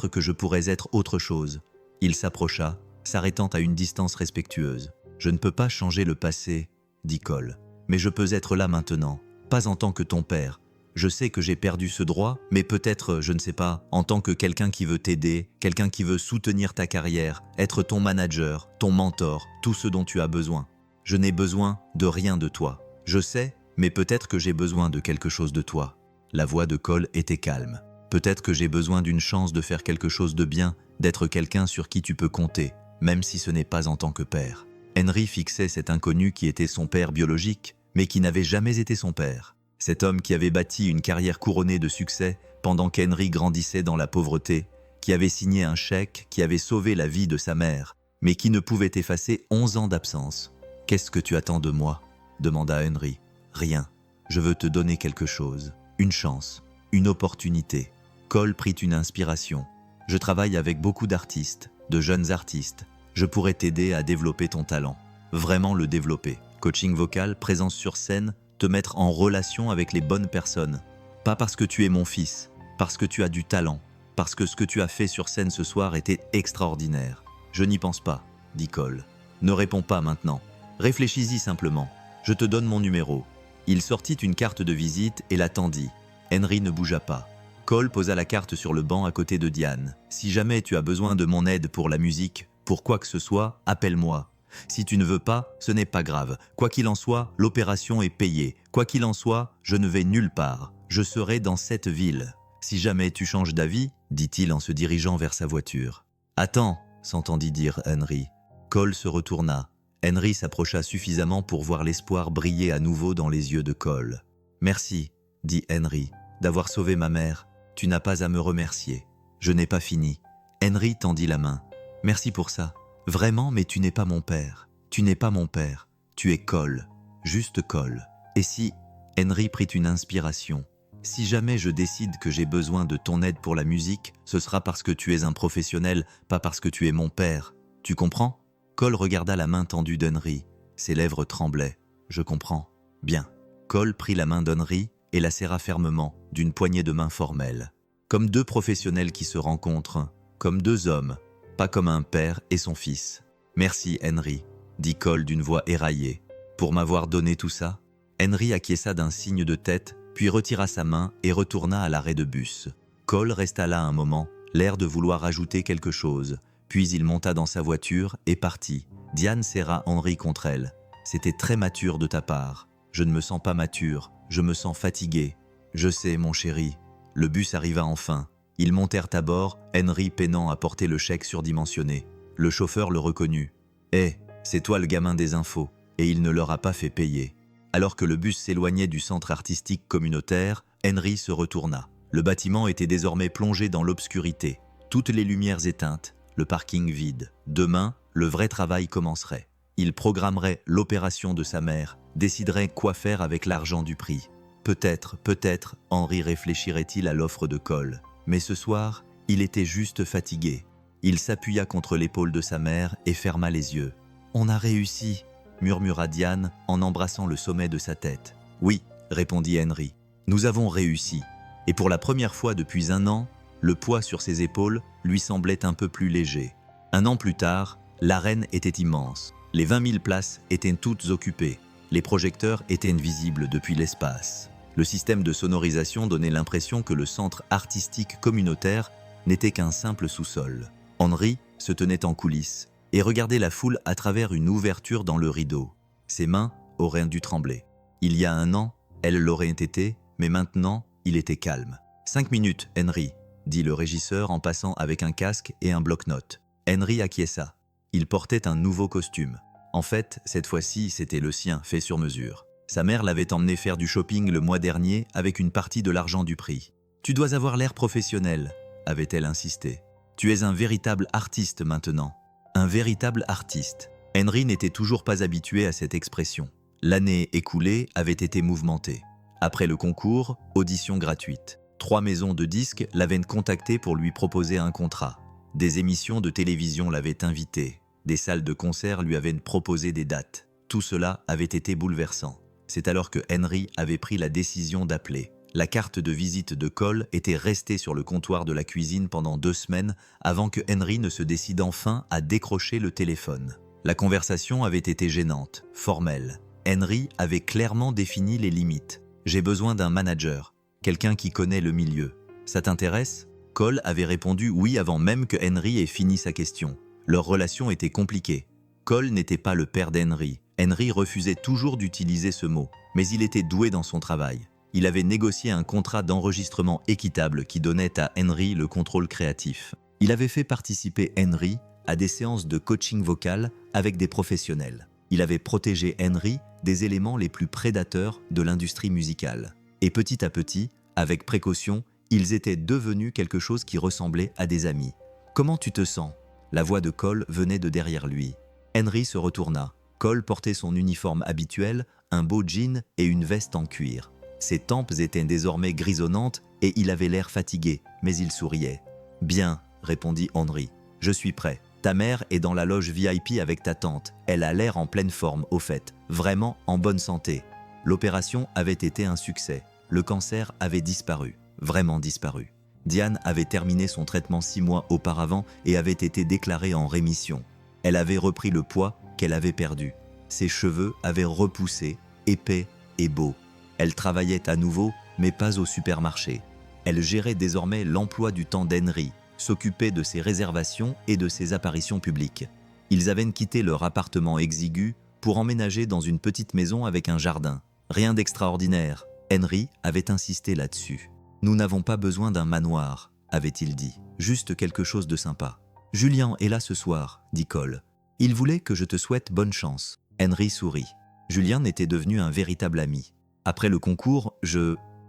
que je pourrais être autre chose. » Il s'approcha, s'arrêtant à une distance respectueuse. « Je ne peux pas changer le passé, » dit Cole. « Mais je peux être là maintenant, pas en tant que ton père. Je sais que j'ai perdu ce droit, mais peut-être, je ne sais pas, en tant que quelqu'un qui veut t'aider, quelqu'un qui veut soutenir ta carrière, être ton manager, ton mentor, tout ce dont tu as besoin. Je n'ai besoin de rien de toi. Je sais, mais peut-être que j'ai besoin de quelque chose de toi. » La voix de Cole était calme. « Peut-être que j'ai besoin d'une chance de faire quelque chose de bien, d'être quelqu'un sur qui tu peux compter, même si ce n'est pas en tant que père. Henry fixait cet inconnu qui était son père biologique, mais qui n'avait jamais été son père. Cet homme qui avait bâti une carrière couronnée de succès pendant qu'Henry grandissait dans la pauvreté, qui avait signé un chèque, qui avait sauvé la vie de sa mère, mais qui ne pouvait effacer 11 ans d'absence. « Qu'est-ce que tu attends de moi ?» demanda Henry. « Rien. Je veux te donner quelque chose. Une chance. Une opportunité. » Cole prit une inspiration. « Je travaille avec beaucoup d'artistes, de jeunes artistes. Je pourrais t'aider à développer ton talent. Vraiment le développer. Coaching vocal, présence sur scène, te mettre en relation avec les bonnes personnes. Pas parce que tu es mon fils, parce que tu as du talent, parce que ce que tu as fait sur scène ce soir était extraordinaire. » « Je n'y pense pas, » dit Cole. « Ne réponds pas maintenant. Réfléchis-y simplement. Je te donne mon numéro. » Il sortit une carte de visite et la tendit. Henry ne bougea pas. Cole posa la carte sur le banc à côté de Diane. « Si jamais tu as besoin de mon aide pour la musique, pour quoi que ce soit, appelle-moi. Si tu ne veux pas, ce n'est pas grave. Quoi qu'il en soit, l'opération est payée. Quoi qu'il en soit, je ne vais nulle part. Je serai dans cette ville. Si jamais tu changes d'avis, dit-il en se dirigeant vers sa voiture. « Attends !» s'entendit dire Henry. Cole se retourna. Henry s'approcha suffisamment pour voir l'espoir briller à nouveau dans les yeux de Cole. « Merci, dit Henry, d'avoir sauvé ma mère. Tu n'as pas à me remercier. Je n'ai pas fini. » Henry tendit la main. « Merci pour ça. Vraiment, mais tu n'es pas mon père. Tu n'es pas mon père. Tu es Cole. Juste Cole. » Et si... Henry prit une inspiration. « Si jamais je décide que j'ai besoin de ton aide pour la musique, ce sera parce que tu es un professionnel, pas parce que tu es mon père. Tu comprends ?» Cole regarda la main tendue d'Henry. Ses lèvres tremblaient. « Je comprends. Bien. » Cole prit la main d'Henry et la serra fermement, d'une poignée de main formelle. Comme deux professionnels qui se rencontrent, comme deux hommes, pas comme un père et son fils. « Merci, Henry, » dit Cole d'une voix éraillée. « Pour m'avoir donné tout ça ?» Henry acquiesça d'un signe de tête, puis retira sa main et retourna à l'arrêt de bus. Cole resta là un moment, l'air de vouloir ajouter quelque chose, puis il monta dans sa voiture et partit. Diane serra Henry contre elle. « C'était très mature de ta part. Je ne me sens pas mature, je me sens fatigué. »« Je sais, mon chéri. » Le bus arriva enfin. Ils montèrent à bord, Henry peinant à porter le chèque surdimensionné. Le chauffeur le reconnut. « Hé, c'est toi le gamin des infos. » Et il ne leur a pas fait payer. Alors que le bus s'éloignait du centre artistique communautaire, Henry se retourna. Le bâtiment était désormais plongé dans l'obscurité. Toutes les lumières éteintes, le parking vide. Demain, le vrai travail commencerait. Il programmerait l'opération de sa mère, déciderait quoi faire avec l'argent du prix. Peut-être, Henry réfléchirait-il à l'offre de Cole. Mais ce soir, il était juste fatigué. Il s'appuya contre l'épaule de sa mère et ferma les yeux. « On a réussi !» murmura Diane en embrassant le sommet de sa tête. « Oui, » répondit Henry, « nous avons réussi. » Et pour la première fois depuis 1 an, le poids sur ses épaules lui semblait un peu plus léger. 1 an plus tard, l'arène était immense. Les 20 000 places étaient toutes occupées. Les projecteurs étaient visibles depuis l'espace. Le système de sonorisation donnait l'impression que le centre artistique communautaire n'était qu'un simple sous-sol. Henry se tenait en coulisses et regardait la foule à travers une ouverture dans le rideau. Ses mains auraient dû trembler. Il y a 1 an, elles l'auraient été, mais maintenant, il était calme. « 5 minutes, Henry », dit le régisseur en passant avec un casque et un bloc-notes. Henry acquiesça. Il portait un nouveau costume. En fait, cette fois-ci, c'était le sien, fait sur mesure. Sa mère l'avait emmené faire du shopping le mois dernier avec une partie de l'argent du prix. « Tu dois avoir l'air professionnel », avait-elle insisté. « Tu es un véritable artiste maintenant. » Un véritable artiste. Henry n'était toujours pas habitué à cette expression. L'année écoulée avait été mouvementée. Après le concours, audition gratuite. 3 maisons de disques l'avaient contacté pour lui proposer un contrat. Des émissions de télévision l'avaient invité. Des salles de concert lui avaient proposé des dates. Tout cela avait été bouleversant. C'est alors que Henry avait pris la décision d'appeler. La carte de visite de Cole était restée sur le comptoir de la cuisine pendant 2 semaines avant que Henry ne se décide enfin à décrocher le téléphone. La conversation avait été gênante, formelle. Henry avait clairement défini les limites. « J'ai besoin d'un manager, quelqu'un qui connaît le milieu. Ça t'intéresse ?» Cole avait répondu oui avant même que Henry ait fini sa question. Leur relation était compliquée. Cole n'était pas le père d'Henry. Henry refusait toujours d'utiliser ce mot, mais il était doué dans son travail. Il avait négocié un contrat d'enregistrement équitable qui donnait à Henry le contrôle créatif. Il avait fait participer Henry à des séances de coaching vocal avec des professionnels. Il avait protégé Henry des éléments les plus prédateurs de l'industrie musicale. Et petit à petit, avec précaution, ils étaient devenus quelque chose qui ressemblait à des amis. « Comment tu te sens ?» La voix de Cole venait de derrière lui. Henry se retourna. Cole portait son uniforme habituel, un beau jean et une veste en cuir. Ses tempes étaient désormais grisonnantes et il avait l'air fatigué, mais il souriait. « Bien, » répondit Henry. « Je suis prêt. Ta mère est dans la loge VIP avec ta tante. Elle a l'air en pleine forme, au fait. Vraiment en bonne santé. » L'opération avait été un succès. Le cancer avait disparu. Vraiment disparu. Diane avait terminé son traitement 6 mois auparavant et avait été déclarée en rémission. Elle avait repris le poids qu'elle avait perdu. Ses cheveux avaient repoussé, épais et beaux. Elle travaillait à nouveau, mais pas au supermarché. Elle gérait désormais l'emploi du temps d'Henry, s'occupait de ses réservations et de ses apparitions publiques. Ils avaient quitté leur appartement exigu pour emménager dans une petite maison avec un jardin. Rien d'extraordinaire. Henry avait insisté là-dessus. « Nous n'avons pas besoin d'un manoir, » avait-il dit. « Juste quelque chose de sympa. »« Julien est là ce soir, » dit Cole. « Il voulait que je te souhaite bonne chance. » Henry sourit. Julien était devenu un véritable ami. Après le concours,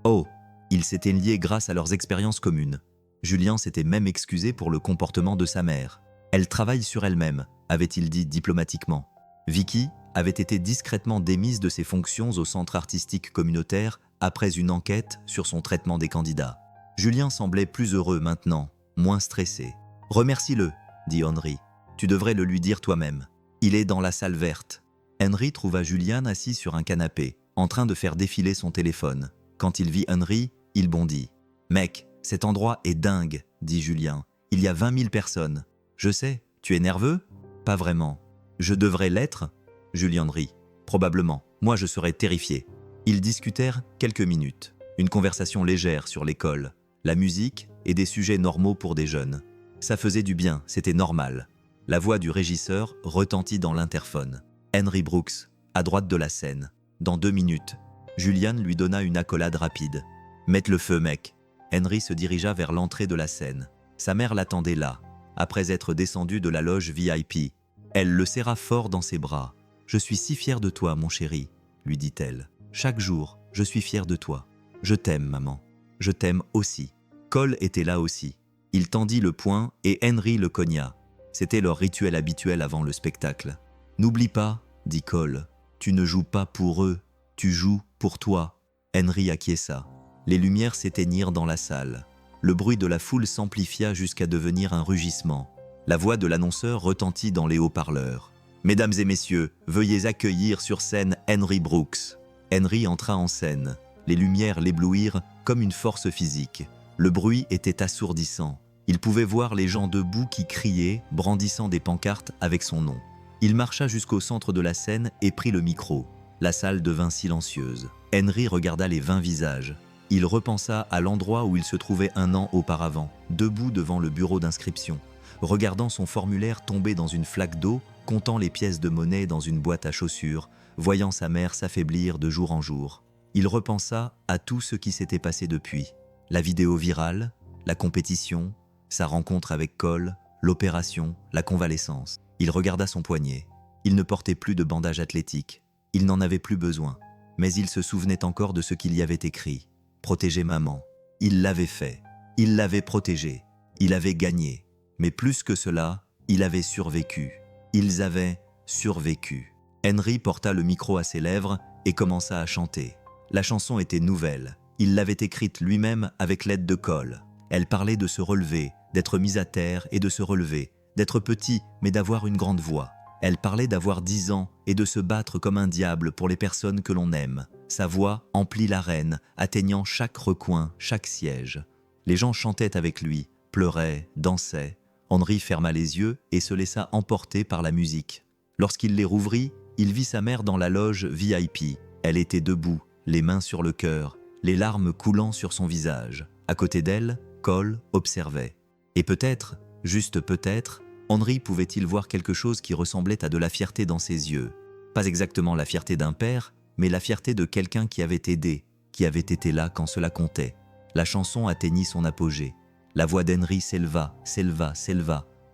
Oh, ils s'étaient liés grâce à leurs expériences communes. Julien s'était même excusé pour le comportement de sa mère. Elle travaille sur elle-même, avait-il dit diplomatiquement. Vicky avait été discrètement démise de ses fonctions au centre artistique communautaire après une enquête sur son traitement des candidats. Julien semblait plus heureux maintenant, moins stressé. « Remercie-le, » dit Henry. « Tu devrais le lui dire toi-même. Il est dans la salle verte. » Henry trouva Julien assis sur un canapé, en train de faire défiler son téléphone. Quand il vit Henry, il bondit. « Mec, cet endroit est dingue, » dit Julien. « Il y a 20 000 personnes. »« Je sais, tu es nerveux ?»« Pas vraiment. »« Je devrais l'être ?» Julien rit. « Probablement. Moi, je serais terrifié. » Ils discutèrent quelques minutes. Une conversation légère sur l'école, la musique et des sujets normaux pour des jeunes. Ça faisait du bien, c'était normal. La voix du régisseur retentit dans l'interphone. Henry Brooks, à droite de la scène. Dans 2 minutes. Julian lui donna une accolade rapide. « Mette le feu, mec !» Henry se dirigea vers l'entrée de la scène. Sa mère l'attendait là, après être descendue de la loge VIP. Elle le serra fort dans ses bras. « Je suis si fière de toi, mon chéri, » lui dit-elle. « Chaque jour, je suis fière de toi. Je t'aime, maman. Je t'aime aussi. » Cole était là aussi. Il tendit le poing et Henry le cogna. C'était leur rituel habituel avant le spectacle. « N'oublie pas, » dit Cole, « tu ne joues pas pour eux, tu joues pour toi. » Henry acquiesça. Les lumières s'éteignirent dans la salle. Le bruit de la foule s'amplifia jusqu'à devenir un rugissement. La voix de l'annonceur retentit dans les haut-parleurs. « Mesdames et messieurs, veuillez accueillir sur scène Henry Brooks. » Henry entra en scène. Les lumières l'éblouirent comme une force physique. Le bruit était assourdissant. Il pouvait voir les gens debout qui criaient, brandissant des pancartes avec son nom. Il marcha jusqu'au centre de la scène et prit le micro. La salle devint silencieuse. Henry regarda les 20 visages. Il repensa à l'endroit où il se trouvait 1 an auparavant, debout devant le bureau d'inscription, regardant son formulaire tomber dans une flaque d'eau, comptant les pièces de monnaie dans une boîte à chaussures, voyant sa mère s'affaiblir de jour en jour. Il repensa à tout ce qui s'était passé depuis. La vidéo virale, la compétition, sa rencontre avec Cole, l'opération, la convalescence. Il regarda son poignet. Il ne portait plus de bandage athlétique. Il n'en avait plus besoin. Mais il se souvenait encore de ce qu'il y avait écrit. Protéger maman. Il l'avait fait. Il l'avait protégée. Il avait gagné. Mais plus que cela, il avait survécu. Ils avaient survécu. Henry porta le micro à ses lèvres et commença à chanter. La chanson était nouvelle. Il l'avait écrite lui-même avec l'aide de Cole. Elle parlait de se relever, d'être mis à terre et de se relever, d'être petit mais d'avoir une grande voix. Elle parlait d'avoir 10 ans et de se battre comme un diable pour les personnes que l'on aime. Sa voix emplit l'arène, atteignant chaque recoin, chaque siège. Les gens chantaient avec lui, pleuraient, dansaient. Henry ferma les yeux et se laissa emporter par la musique. Lorsqu'il les rouvrit, il vit sa mère dans la loge VIP. Elle était debout, les mains sur le cœur, les larmes coulant sur son visage. À côté d'elle, Cole observait. Et peut-être, juste peut-être, Henry pouvait-il voir quelque chose qui ressemblait à de la fierté dans ses yeux. Pas exactement la fierté d'un père, mais la fierté de quelqu'un qui avait aidé, qui avait été là quand cela comptait. La chanson atteignit son apogée. La voix d'Henry s'éleva,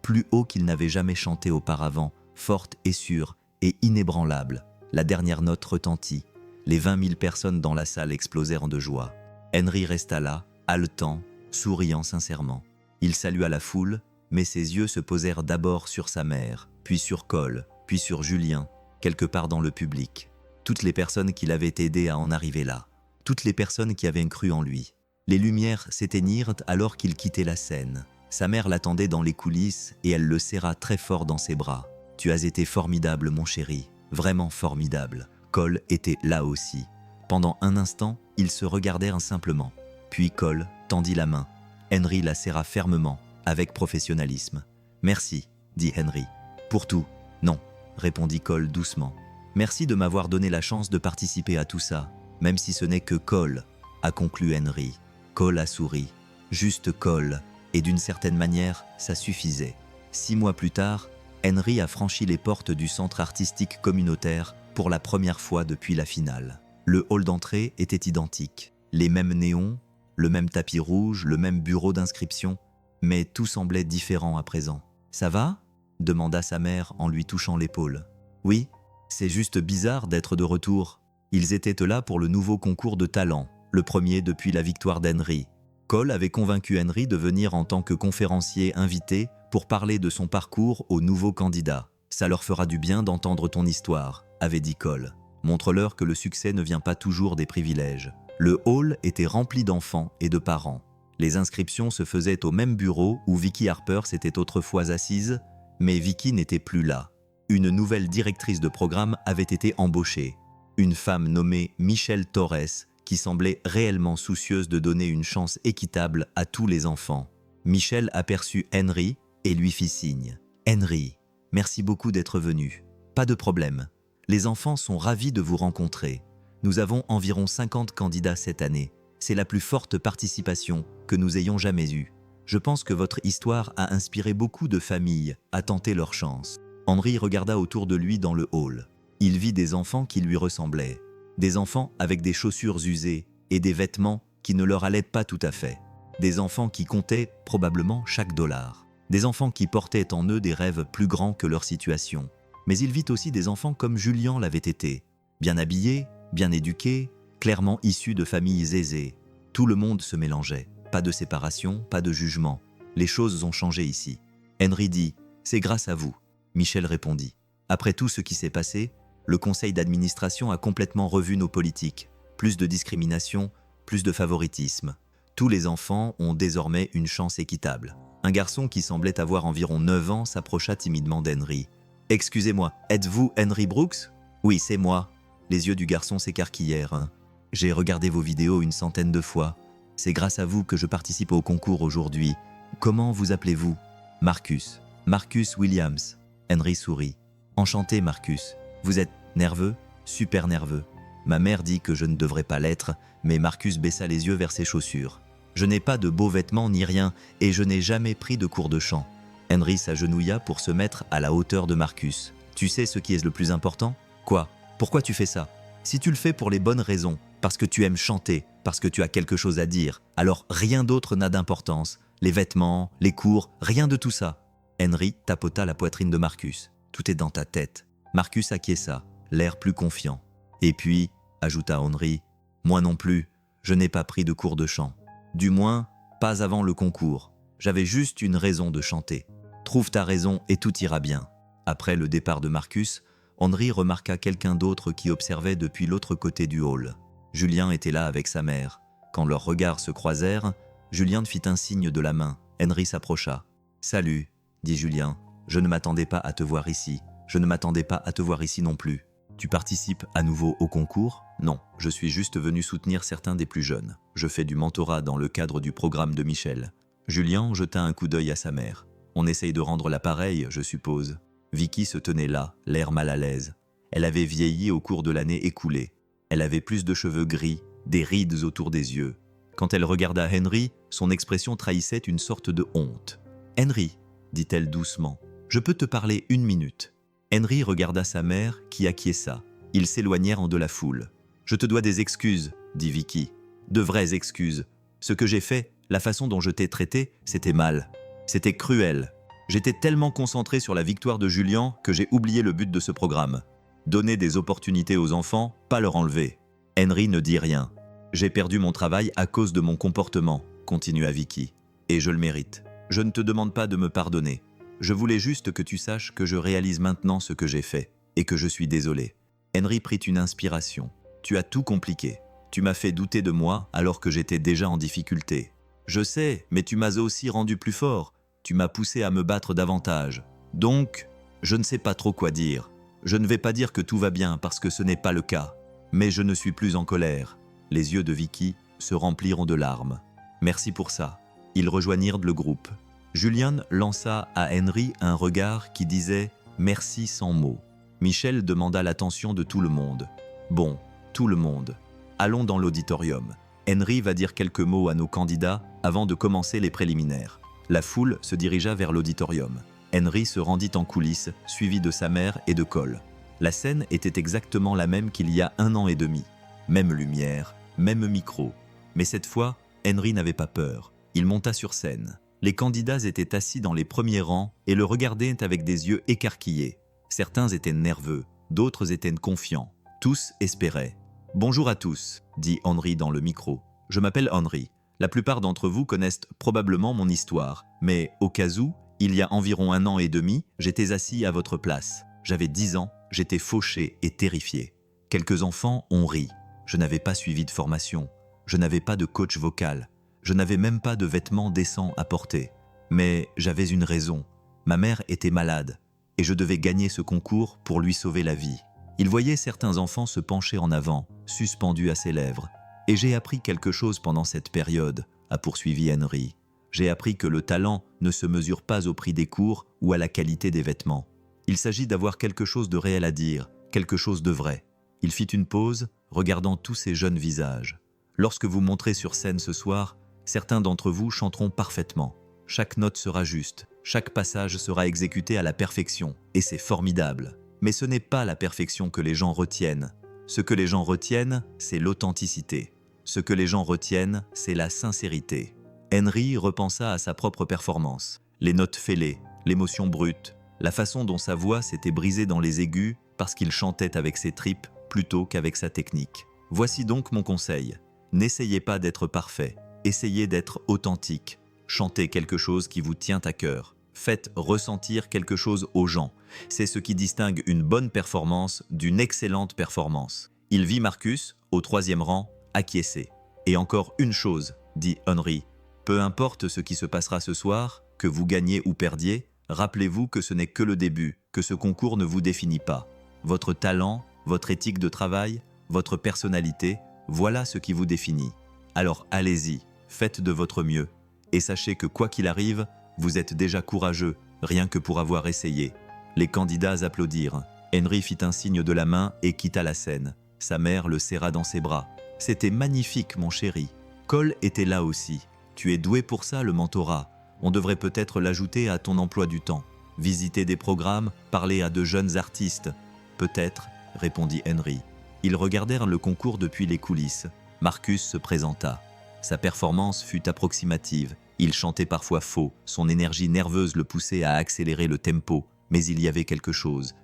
plus haut qu'il n'avait jamais chanté auparavant, forte et sûre et inébranlable. La dernière note retentit. Les 20 000 personnes dans la salle explosèrent de joie. Henry resta là, haletant, souriant sincèrement. Il salua la foule, mais ses yeux se posèrent d'abord sur sa mère, puis sur Cole, puis sur Julien, quelque part dans le public. Toutes les personnes qui l'avaient aidé à en arriver là. Toutes les personnes qui avaient cru en lui. Les lumières s'éteignirent alors qu'il quittait la scène. Sa mère l'attendait dans les coulisses et elle le serra très fort dans ses bras. « Tu as été formidable, mon chéri, vraiment formidable. » Cole était là aussi. Pendant un instant, ils se regardèrent simplement. Puis Cole tendit la main. Henry la serra fermement, avec professionnalisme. « Merci, » dit Henry. « Pour tout. »« Non, » répondit Cole doucement. « Merci de m'avoir donné la chance de participer à tout ça, même si ce n'est que Cole, » a conclu Henry. Cole a souri. Juste Cole, et d'une certaine manière, ça suffisait. 6 mois plus tard, Henry a franchi les portes du centre artistique communautaire pour la première fois depuis la finale. Le hall d'entrée était identique. Les mêmes néons, le même tapis rouge, le même bureau d'inscription, mais tout semblait différent à présent. « Ça va ?» demanda sa mère en lui touchant l'épaule. « Oui, c'est juste bizarre d'être de retour. » Ils étaient là pour le nouveau concours de talent, le premier depuis la victoire d'Henry. Cole avait convaincu Henry de venir en tant que conférencier invité pour parler de son parcours aux nouveaux candidats. « Ça leur fera du bien d'entendre ton histoire », avait dit Cole. « Montre-leur que le succès ne vient pas toujours des privilèges. » Le hall était rempli d'enfants et de parents. Les inscriptions se faisaient au même bureau où Vicky Harper s'était autrefois assise, mais Vicky n'était plus là. Une nouvelle directrice de programme avait été embauchée. Une femme nommée Michelle Torres, qui semblait réellement soucieuse de donner une chance équitable à tous les enfants. Michelle aperçut Henry et lui fit signe. « Henry, merci beaucoup d'être venu. Pas de problème. Les enfants sont ravis de vous rencontrer. Nous avons environ 50 candidats cette année. C'est la plus forte participation que nous ayons jamais eue. Je pense que votre histoire a inspiré beaucoup de familles à tenter leur chance. » Henry regarda autour de lui dans le hall. Il vit des enfants qui lui ressemblaient. Des enfants avec des chaussures usées et des vêtements qui ne leur allaient pas tout à fait. Des enfants qui comptaient probablement chaque dollar. Des enfants qui portaient en eux des rêves plus grands que leur situation. Mais il vit aussi des enfants comme Julien l'avait été. Bien habillés, bien éduqués, clairement issus de familles aisées. Tout le monde se mélangeait. Pas de séparation, pas de jugement. Les choses ont changé ici. Henry dit « C'est grâce à vous ». Michel répondit « Après tout ce qui s'est passé, le conseil d'administration a complètement revu nos politiques. Plus de discrimination, plus de favoritisme. Tous les enfants ont désormais une chance équitable. » Un garçon qui semblait avoir environ 9 ans s'approcha timidement d'Henry. « Excusez-moi, êtes-vous Henry Brooks ?»« Oui, c'est moi. » Les yeux du garçon s'écarquillèrent. « J'ai regardé vos vidéos une centaine de fois. C'est grâce à vous que je participe au concours aujourd'hui. Comment vous appelez-vous ?»« Marcus. Marcus Williams. » Henry sourit. « Enchanté, Marcus. Vous êtes nerveux ? Super nerveux. Ma mère dit que je ne devrais pas l'être, mais Marcus baissa les yeux vers ses chaussures. Je n'ai pas de beaux vêtements ni rien, et je n'ai jamais pris de cours de chant. » Henry s'agenouilla pour se mettre à la hauteur de Marcus. « Tu sais ce qui est le plus important ? Quoi ? Pourquoi tu fais ça ? Si tu le fais pour les bonnes raisons, parce que tu aimes chanter, parce que tu as quelque chose à dire, alors rien d'autre n'a d'importance. Les vêtements, les cours, rien de tout ça. » Henry tapota la poitrine de Marcus. « Tout est dans ta tête. » Marcus acquiesça, l'air plus confiant. « Et puis, » ajouta Henry, « moi non plus, je n'ai pas pris de cours de chant. Du moins, pas avant le concours. J'avais juste une raison de chanter. Trouve ta raison et tout ira bien. » Après le départ de Marcus, Henry remarqua quelqu'un d'autre qui observait depuis l'autre côté du hall. Julien était là avec sa mère. Quand leurs regards se croisèrent, Julien fit un signe de la main. Henry s'approcha. « Salut, » dit Julien. « Je ne m'attendais pas à te voir ici. Je ne m'attendais pas à te voir ici non plus. Tu participes à nouveau au concours ? Non, je suis juste venu soutenir certains des plus jeunes. Je fais du mentorat dans le cadre du programme de Michel. » Julien jeta un coup d'œil à sa mère. « On essaye de rendre l'appareil, je suppose. » Vicky se tenait là, l'air mal à l'aise. Elle avait vieilli au cours de l'année écoulée. Elle avait plus de cheveux gris, des rides autour des yeux. Quand elle regarda Henry, son expression trahissait une sorte de honte. « Henry, » dit-elle doucement, « je peux te parler 1 minute. » Henry regarda sa mère qui acquiesça. Ils s'éloignèrent de la foule. « Je te dois des excuses, » dit Vicky. De vraies excuses. Ce que j'ai fait, la façon dont je t'ai traité, c'était mal. C'était cruel. J'étais tellement concentré sur la victoire de Julian que j'ai oublié le but de ce programme. Donner des opportunités aux enfants, pas leur enlever. Henry ne dit rien. J'ai perdu mon travail à cause de mon comportement, continua Vicky. Et je le mérite. Je ne te demande pas de me pardonner. Je voulais juste que tu saches que je réalise maintenant ce que j'ai fait et que je suis désolé. Henry prit une inspiration. Tu as tout compliqué. Tu m'as fait douter de moi alors que j'étais déjà en difficulté. Je sais, mais tu m'as aussi rendu plus fort. Tu m'as poussé à me battre davantage. Donc, je ne sais pas trop quoi dire. Je ne vais pas dire que tout va bien parce que ce n'est pas le cas. Mais je ne suis plus en colère. Les yeux de Vicky se rempliront de larmes. Merci pour ça. Ils rejoignirent le groupe. Julian lança à Henry un regard qui disait « merci sans mots ». Michel demanda l'attention de tout le monde. Bon, tout le monde. Allons dans l'auditorium. Henry va dire quelques mots à nos candidats avant de commencer les préliminaires. La foule se dirigea vers l'auditorium. Henry se rendit en coulisses, suivi de sa mère et de Cole. La scène était exactement la même qu'il y a 1 an et demi. Même lumière, même micro. Mais cette fois, Henry n'avait pas peur. Il monta sur scène. Les candidats étaient assis dans les premiers rangs et le regardaient avec des yeux écarquillés. Certains étaient nerveux, d'autres étaient confiants. Tous espéraient. « Bonjour à tous », dit Henry dans le micro. « Je m'appelle Henry. La plupart d'entre vous connaissent probablement mon histoire, mais au cas où, il y a environ 1 an et demi, j'étais assis à votre place. J'avais 10 ans, j'étais fauché et terrifié. Quelques enfants ont ri. Je n'avais pas suivi de formation. Je n'avais pas de coach vocal. Je n'avais même pas de vêtements décents à porter. Mais j'avais une raison. Ma mère était malade et je devais gagner ce concours pour lui sauver la vie. Il voyait certains enfants se pencher en avant, suspendus à ses lèvres. Et j'ai appris quelque chose pendant cette période, a poursuivi Henry. J'ai appris que le talent ne se mesure pas au prix des cours ou à la qualité des vêtements. Il s'agit d'avoir quelque chose de réel à dire, quelque chose de vrai. Il fit une pause, regardant tous ces jeunes visages. Lorsque vous monterez sur scène ce soir, certains d'entre vous chanteront parfaitement. Chaque note sera juste, chaque passage sera exécuté à la perfection, et c'est formidable. Mais ce n'est pas la perfection que les gens retiennent. Ce que les gens retiennent, c'est l'authenticité. Ce que les gens retiennent, c'est la sincérité. Henry repensa à sa propre performance. Les notes fêlées, l'émotion brute, la façon dont sa voix s'était brisée dans les aigus parce qu'il chantait avec ses tripes plutôt qu'avec sa technique. Voici donc mon conseil. N'essayez pas d'être parfait, essayez d'être authentique. Chantez quelque chose qui vous tient à cœur. Faites ressentir quelque chose aux gens. C'est ce qui distingue une bonne performance d'une excellente performance. Il vit Marcus, au 3e rang, acquiescer. Et encore une chose, dit Henry. Peu importe ce qui se passera ce soir, que vous gagnez ou perdiez, rappelez-vous que ce n'est que le début, que ce concours ne vous définit pas. Votre talent, votre éthique de travail, votre personnalité, voilà ce qui vous définit. Alors allez-y, faites de votre mieux. Et sachez que quoi qu'il arrive, vous êtes déjà courageux, rien que pour avoir essayé. Les candidats applaudirent. Henry fit un signe de la main et quitta la scène. Sa mère le serra dans ses bras. « C'était magnifique, mon chéri. Cole était là aussi. Tu es doué pour ça, le mentorat. On devrait peut-être l'ajouter à ton emploi du temps. Visiter des programmes, parler à de jeunes artistes. »« Peut-être, » répondit Henry. Ils regardèrent le concours depuis les coulisses. Marcus se présenta. Sa performance fut approximative. Il chantait parfois faux, son énergie nerveuse le poussait à accélérer le tempo, mais il y avait quelque chose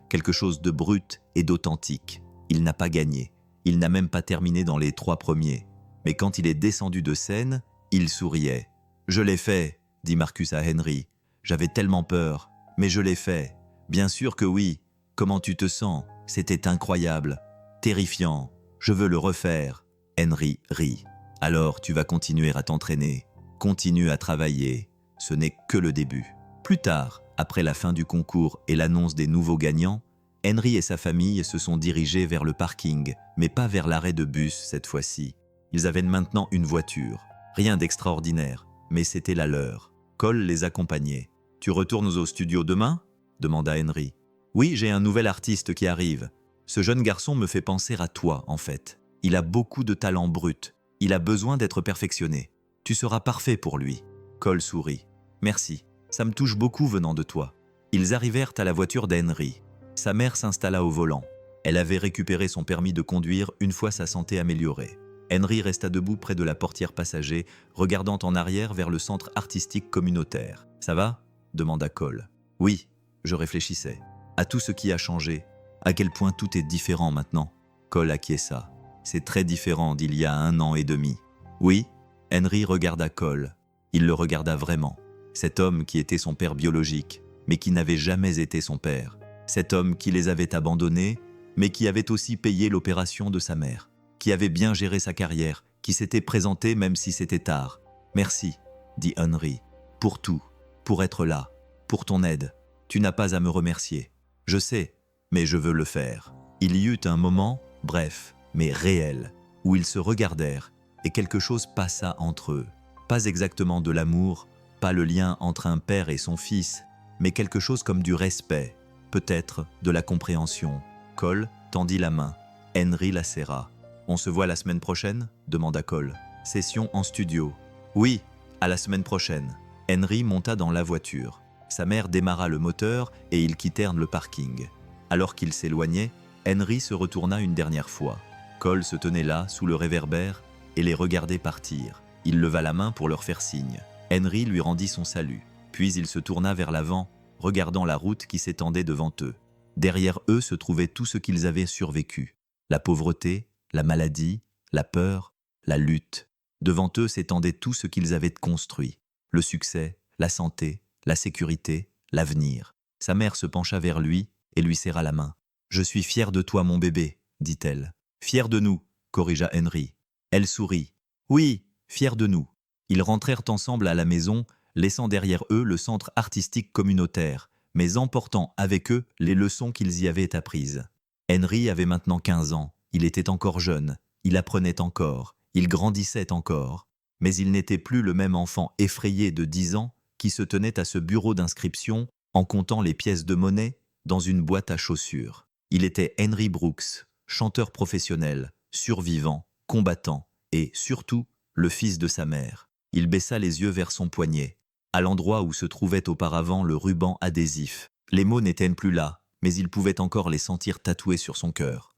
de brut et d'authentique. Il n'a pas gagné, il n'a même pas terminé dans les 3 premiers. Mais quand il est descendu de scène, il souriait. « Je l'ai fait », dit Marcus à Henry. « J'avais tellement peur, mais je l'ai fait. Bien sûr que oui. Comment tu te sens? C'était incroyable. Terrifiant. Je veux le refaire. » Henry rit. « Alors tu vas continuer à t'entraîner. Continue à travailler, ce n'est que le début. » Plus tard, après la fin du concours et l'annonce des nouveaux gagnants, Henry et sa famille se sont dirigés vers le parking, mais pas vers l'arrêt de bus cette fois-ci. Ils avaient maintenant une voiture. Rien d'extraordinaire, mais c'était la leur. Cole les accompagnait. « Tu retournes au studio demain ?» demanda Henry. « Oui, j'ai un nouvel artiste qui arrive. Ce jeune garçon me fait penser à toi, en fait. Il a beaucoup de talent brut. Il a besoin d'être perfectionné. Tu seras parfait pour lui. » Cole sourit. « Merci, ça me touche beaucoup venant de toi. » Ils arrivèrent à la voiture d'Henry. Sa mère s'installa au volant. Elle avait récupéré son permis de conduire une fois sa santé améliorée. Henry resta debout près de la portière passager, regardant en arrière vers le centre artistique communautaire. « Ça va » demanda Cole. « Oui, je réfléchissais. À tout ce qui a changé. À quel point tout est différent maintenant. » Cole acquiesça. « C'est très différent d'il y a 1 an et demi. » « Oui ?» Henry regarda Cole. Il le regarda vraiment. Cet homme qui était son père biologique, mais qui n'avait jamais été son père. Cet homme qui les avait abandonnés, mais qui avait aussi payé l'opération de sa mère. Qui avait bien géré sa carrière, qui s'était présenté même si c'était tard. « Merci » dit Henry. « Pour tout, pour être là, pour ton aide. Tu n'as pas à me remercier. Je sais, mais je veux le faire. » Il y eut un moment, bref, mais réel, où ils se regardèrent et quelque chose passa entre eux. Pas exactement de l'amour, pas le lien entre un père et son fils, mais quelque chose comme du respect, peut-être de la compréhension. Cole tendit la main. Henry la serra. « On se voit la semaine prochaine ?» demanda Cole. « Session en studio. »« Oui, à la semaine prochaine. » Henry monta dans la voiture. Sa mère démarra le moteur et ils quittèrent le parking. Alors qu'ils s'éloignaient, Henry se retourna une dernière fois. Cole se tenait là, sous le réverbère, et les regardait partir. Il leva la main pour leur faire signe. Henry lui rendit son salut. Puis il se tourna vers l'avant, regardant la route qui s'étendait devant eux. Derrière eux se trouvait tout ce qu'ils avaient survécu. La pauvreté, la maladie, la peur, la lutte. Devant eux s'étendait tout ce qu'ils avaient construit. Le succès, la santé, la sécurité, l'avenir. Sa mère se pencha vers lui et lui serra la main. « Je suis fière de toi, mon bébé, » dit-elle. « Fière de nous, » corrigea Henry. Elle sourit. « Oui, fière de nous. » Ils rentrèrent ensemble à la maison, laissant derrière eux le centre artistique communautaire, mais emportant avec eux les leçons qu'ils y avaient apprises. Henry avait maintenant 15 ans. Il était encore jeune. Il apprenait encore. Il grandissait encore. Mais il n'était plus le même enfant effrayé de 10 ans qui se tenait à ce bureau d'inscription en comptant les pièces de monnaie dans une boîte à chaussures. Il était Henry Brooks, chanteur professionnel, survivant, combattant et, surtout, le fils de sa mère. Il baissa les yeux vers son poignet, à l'endroit où se trouvait auparavant le ruban adhésif. Les mots n'étaient plus là, mais il pouvait encore les sentir tatoués sur son cœur.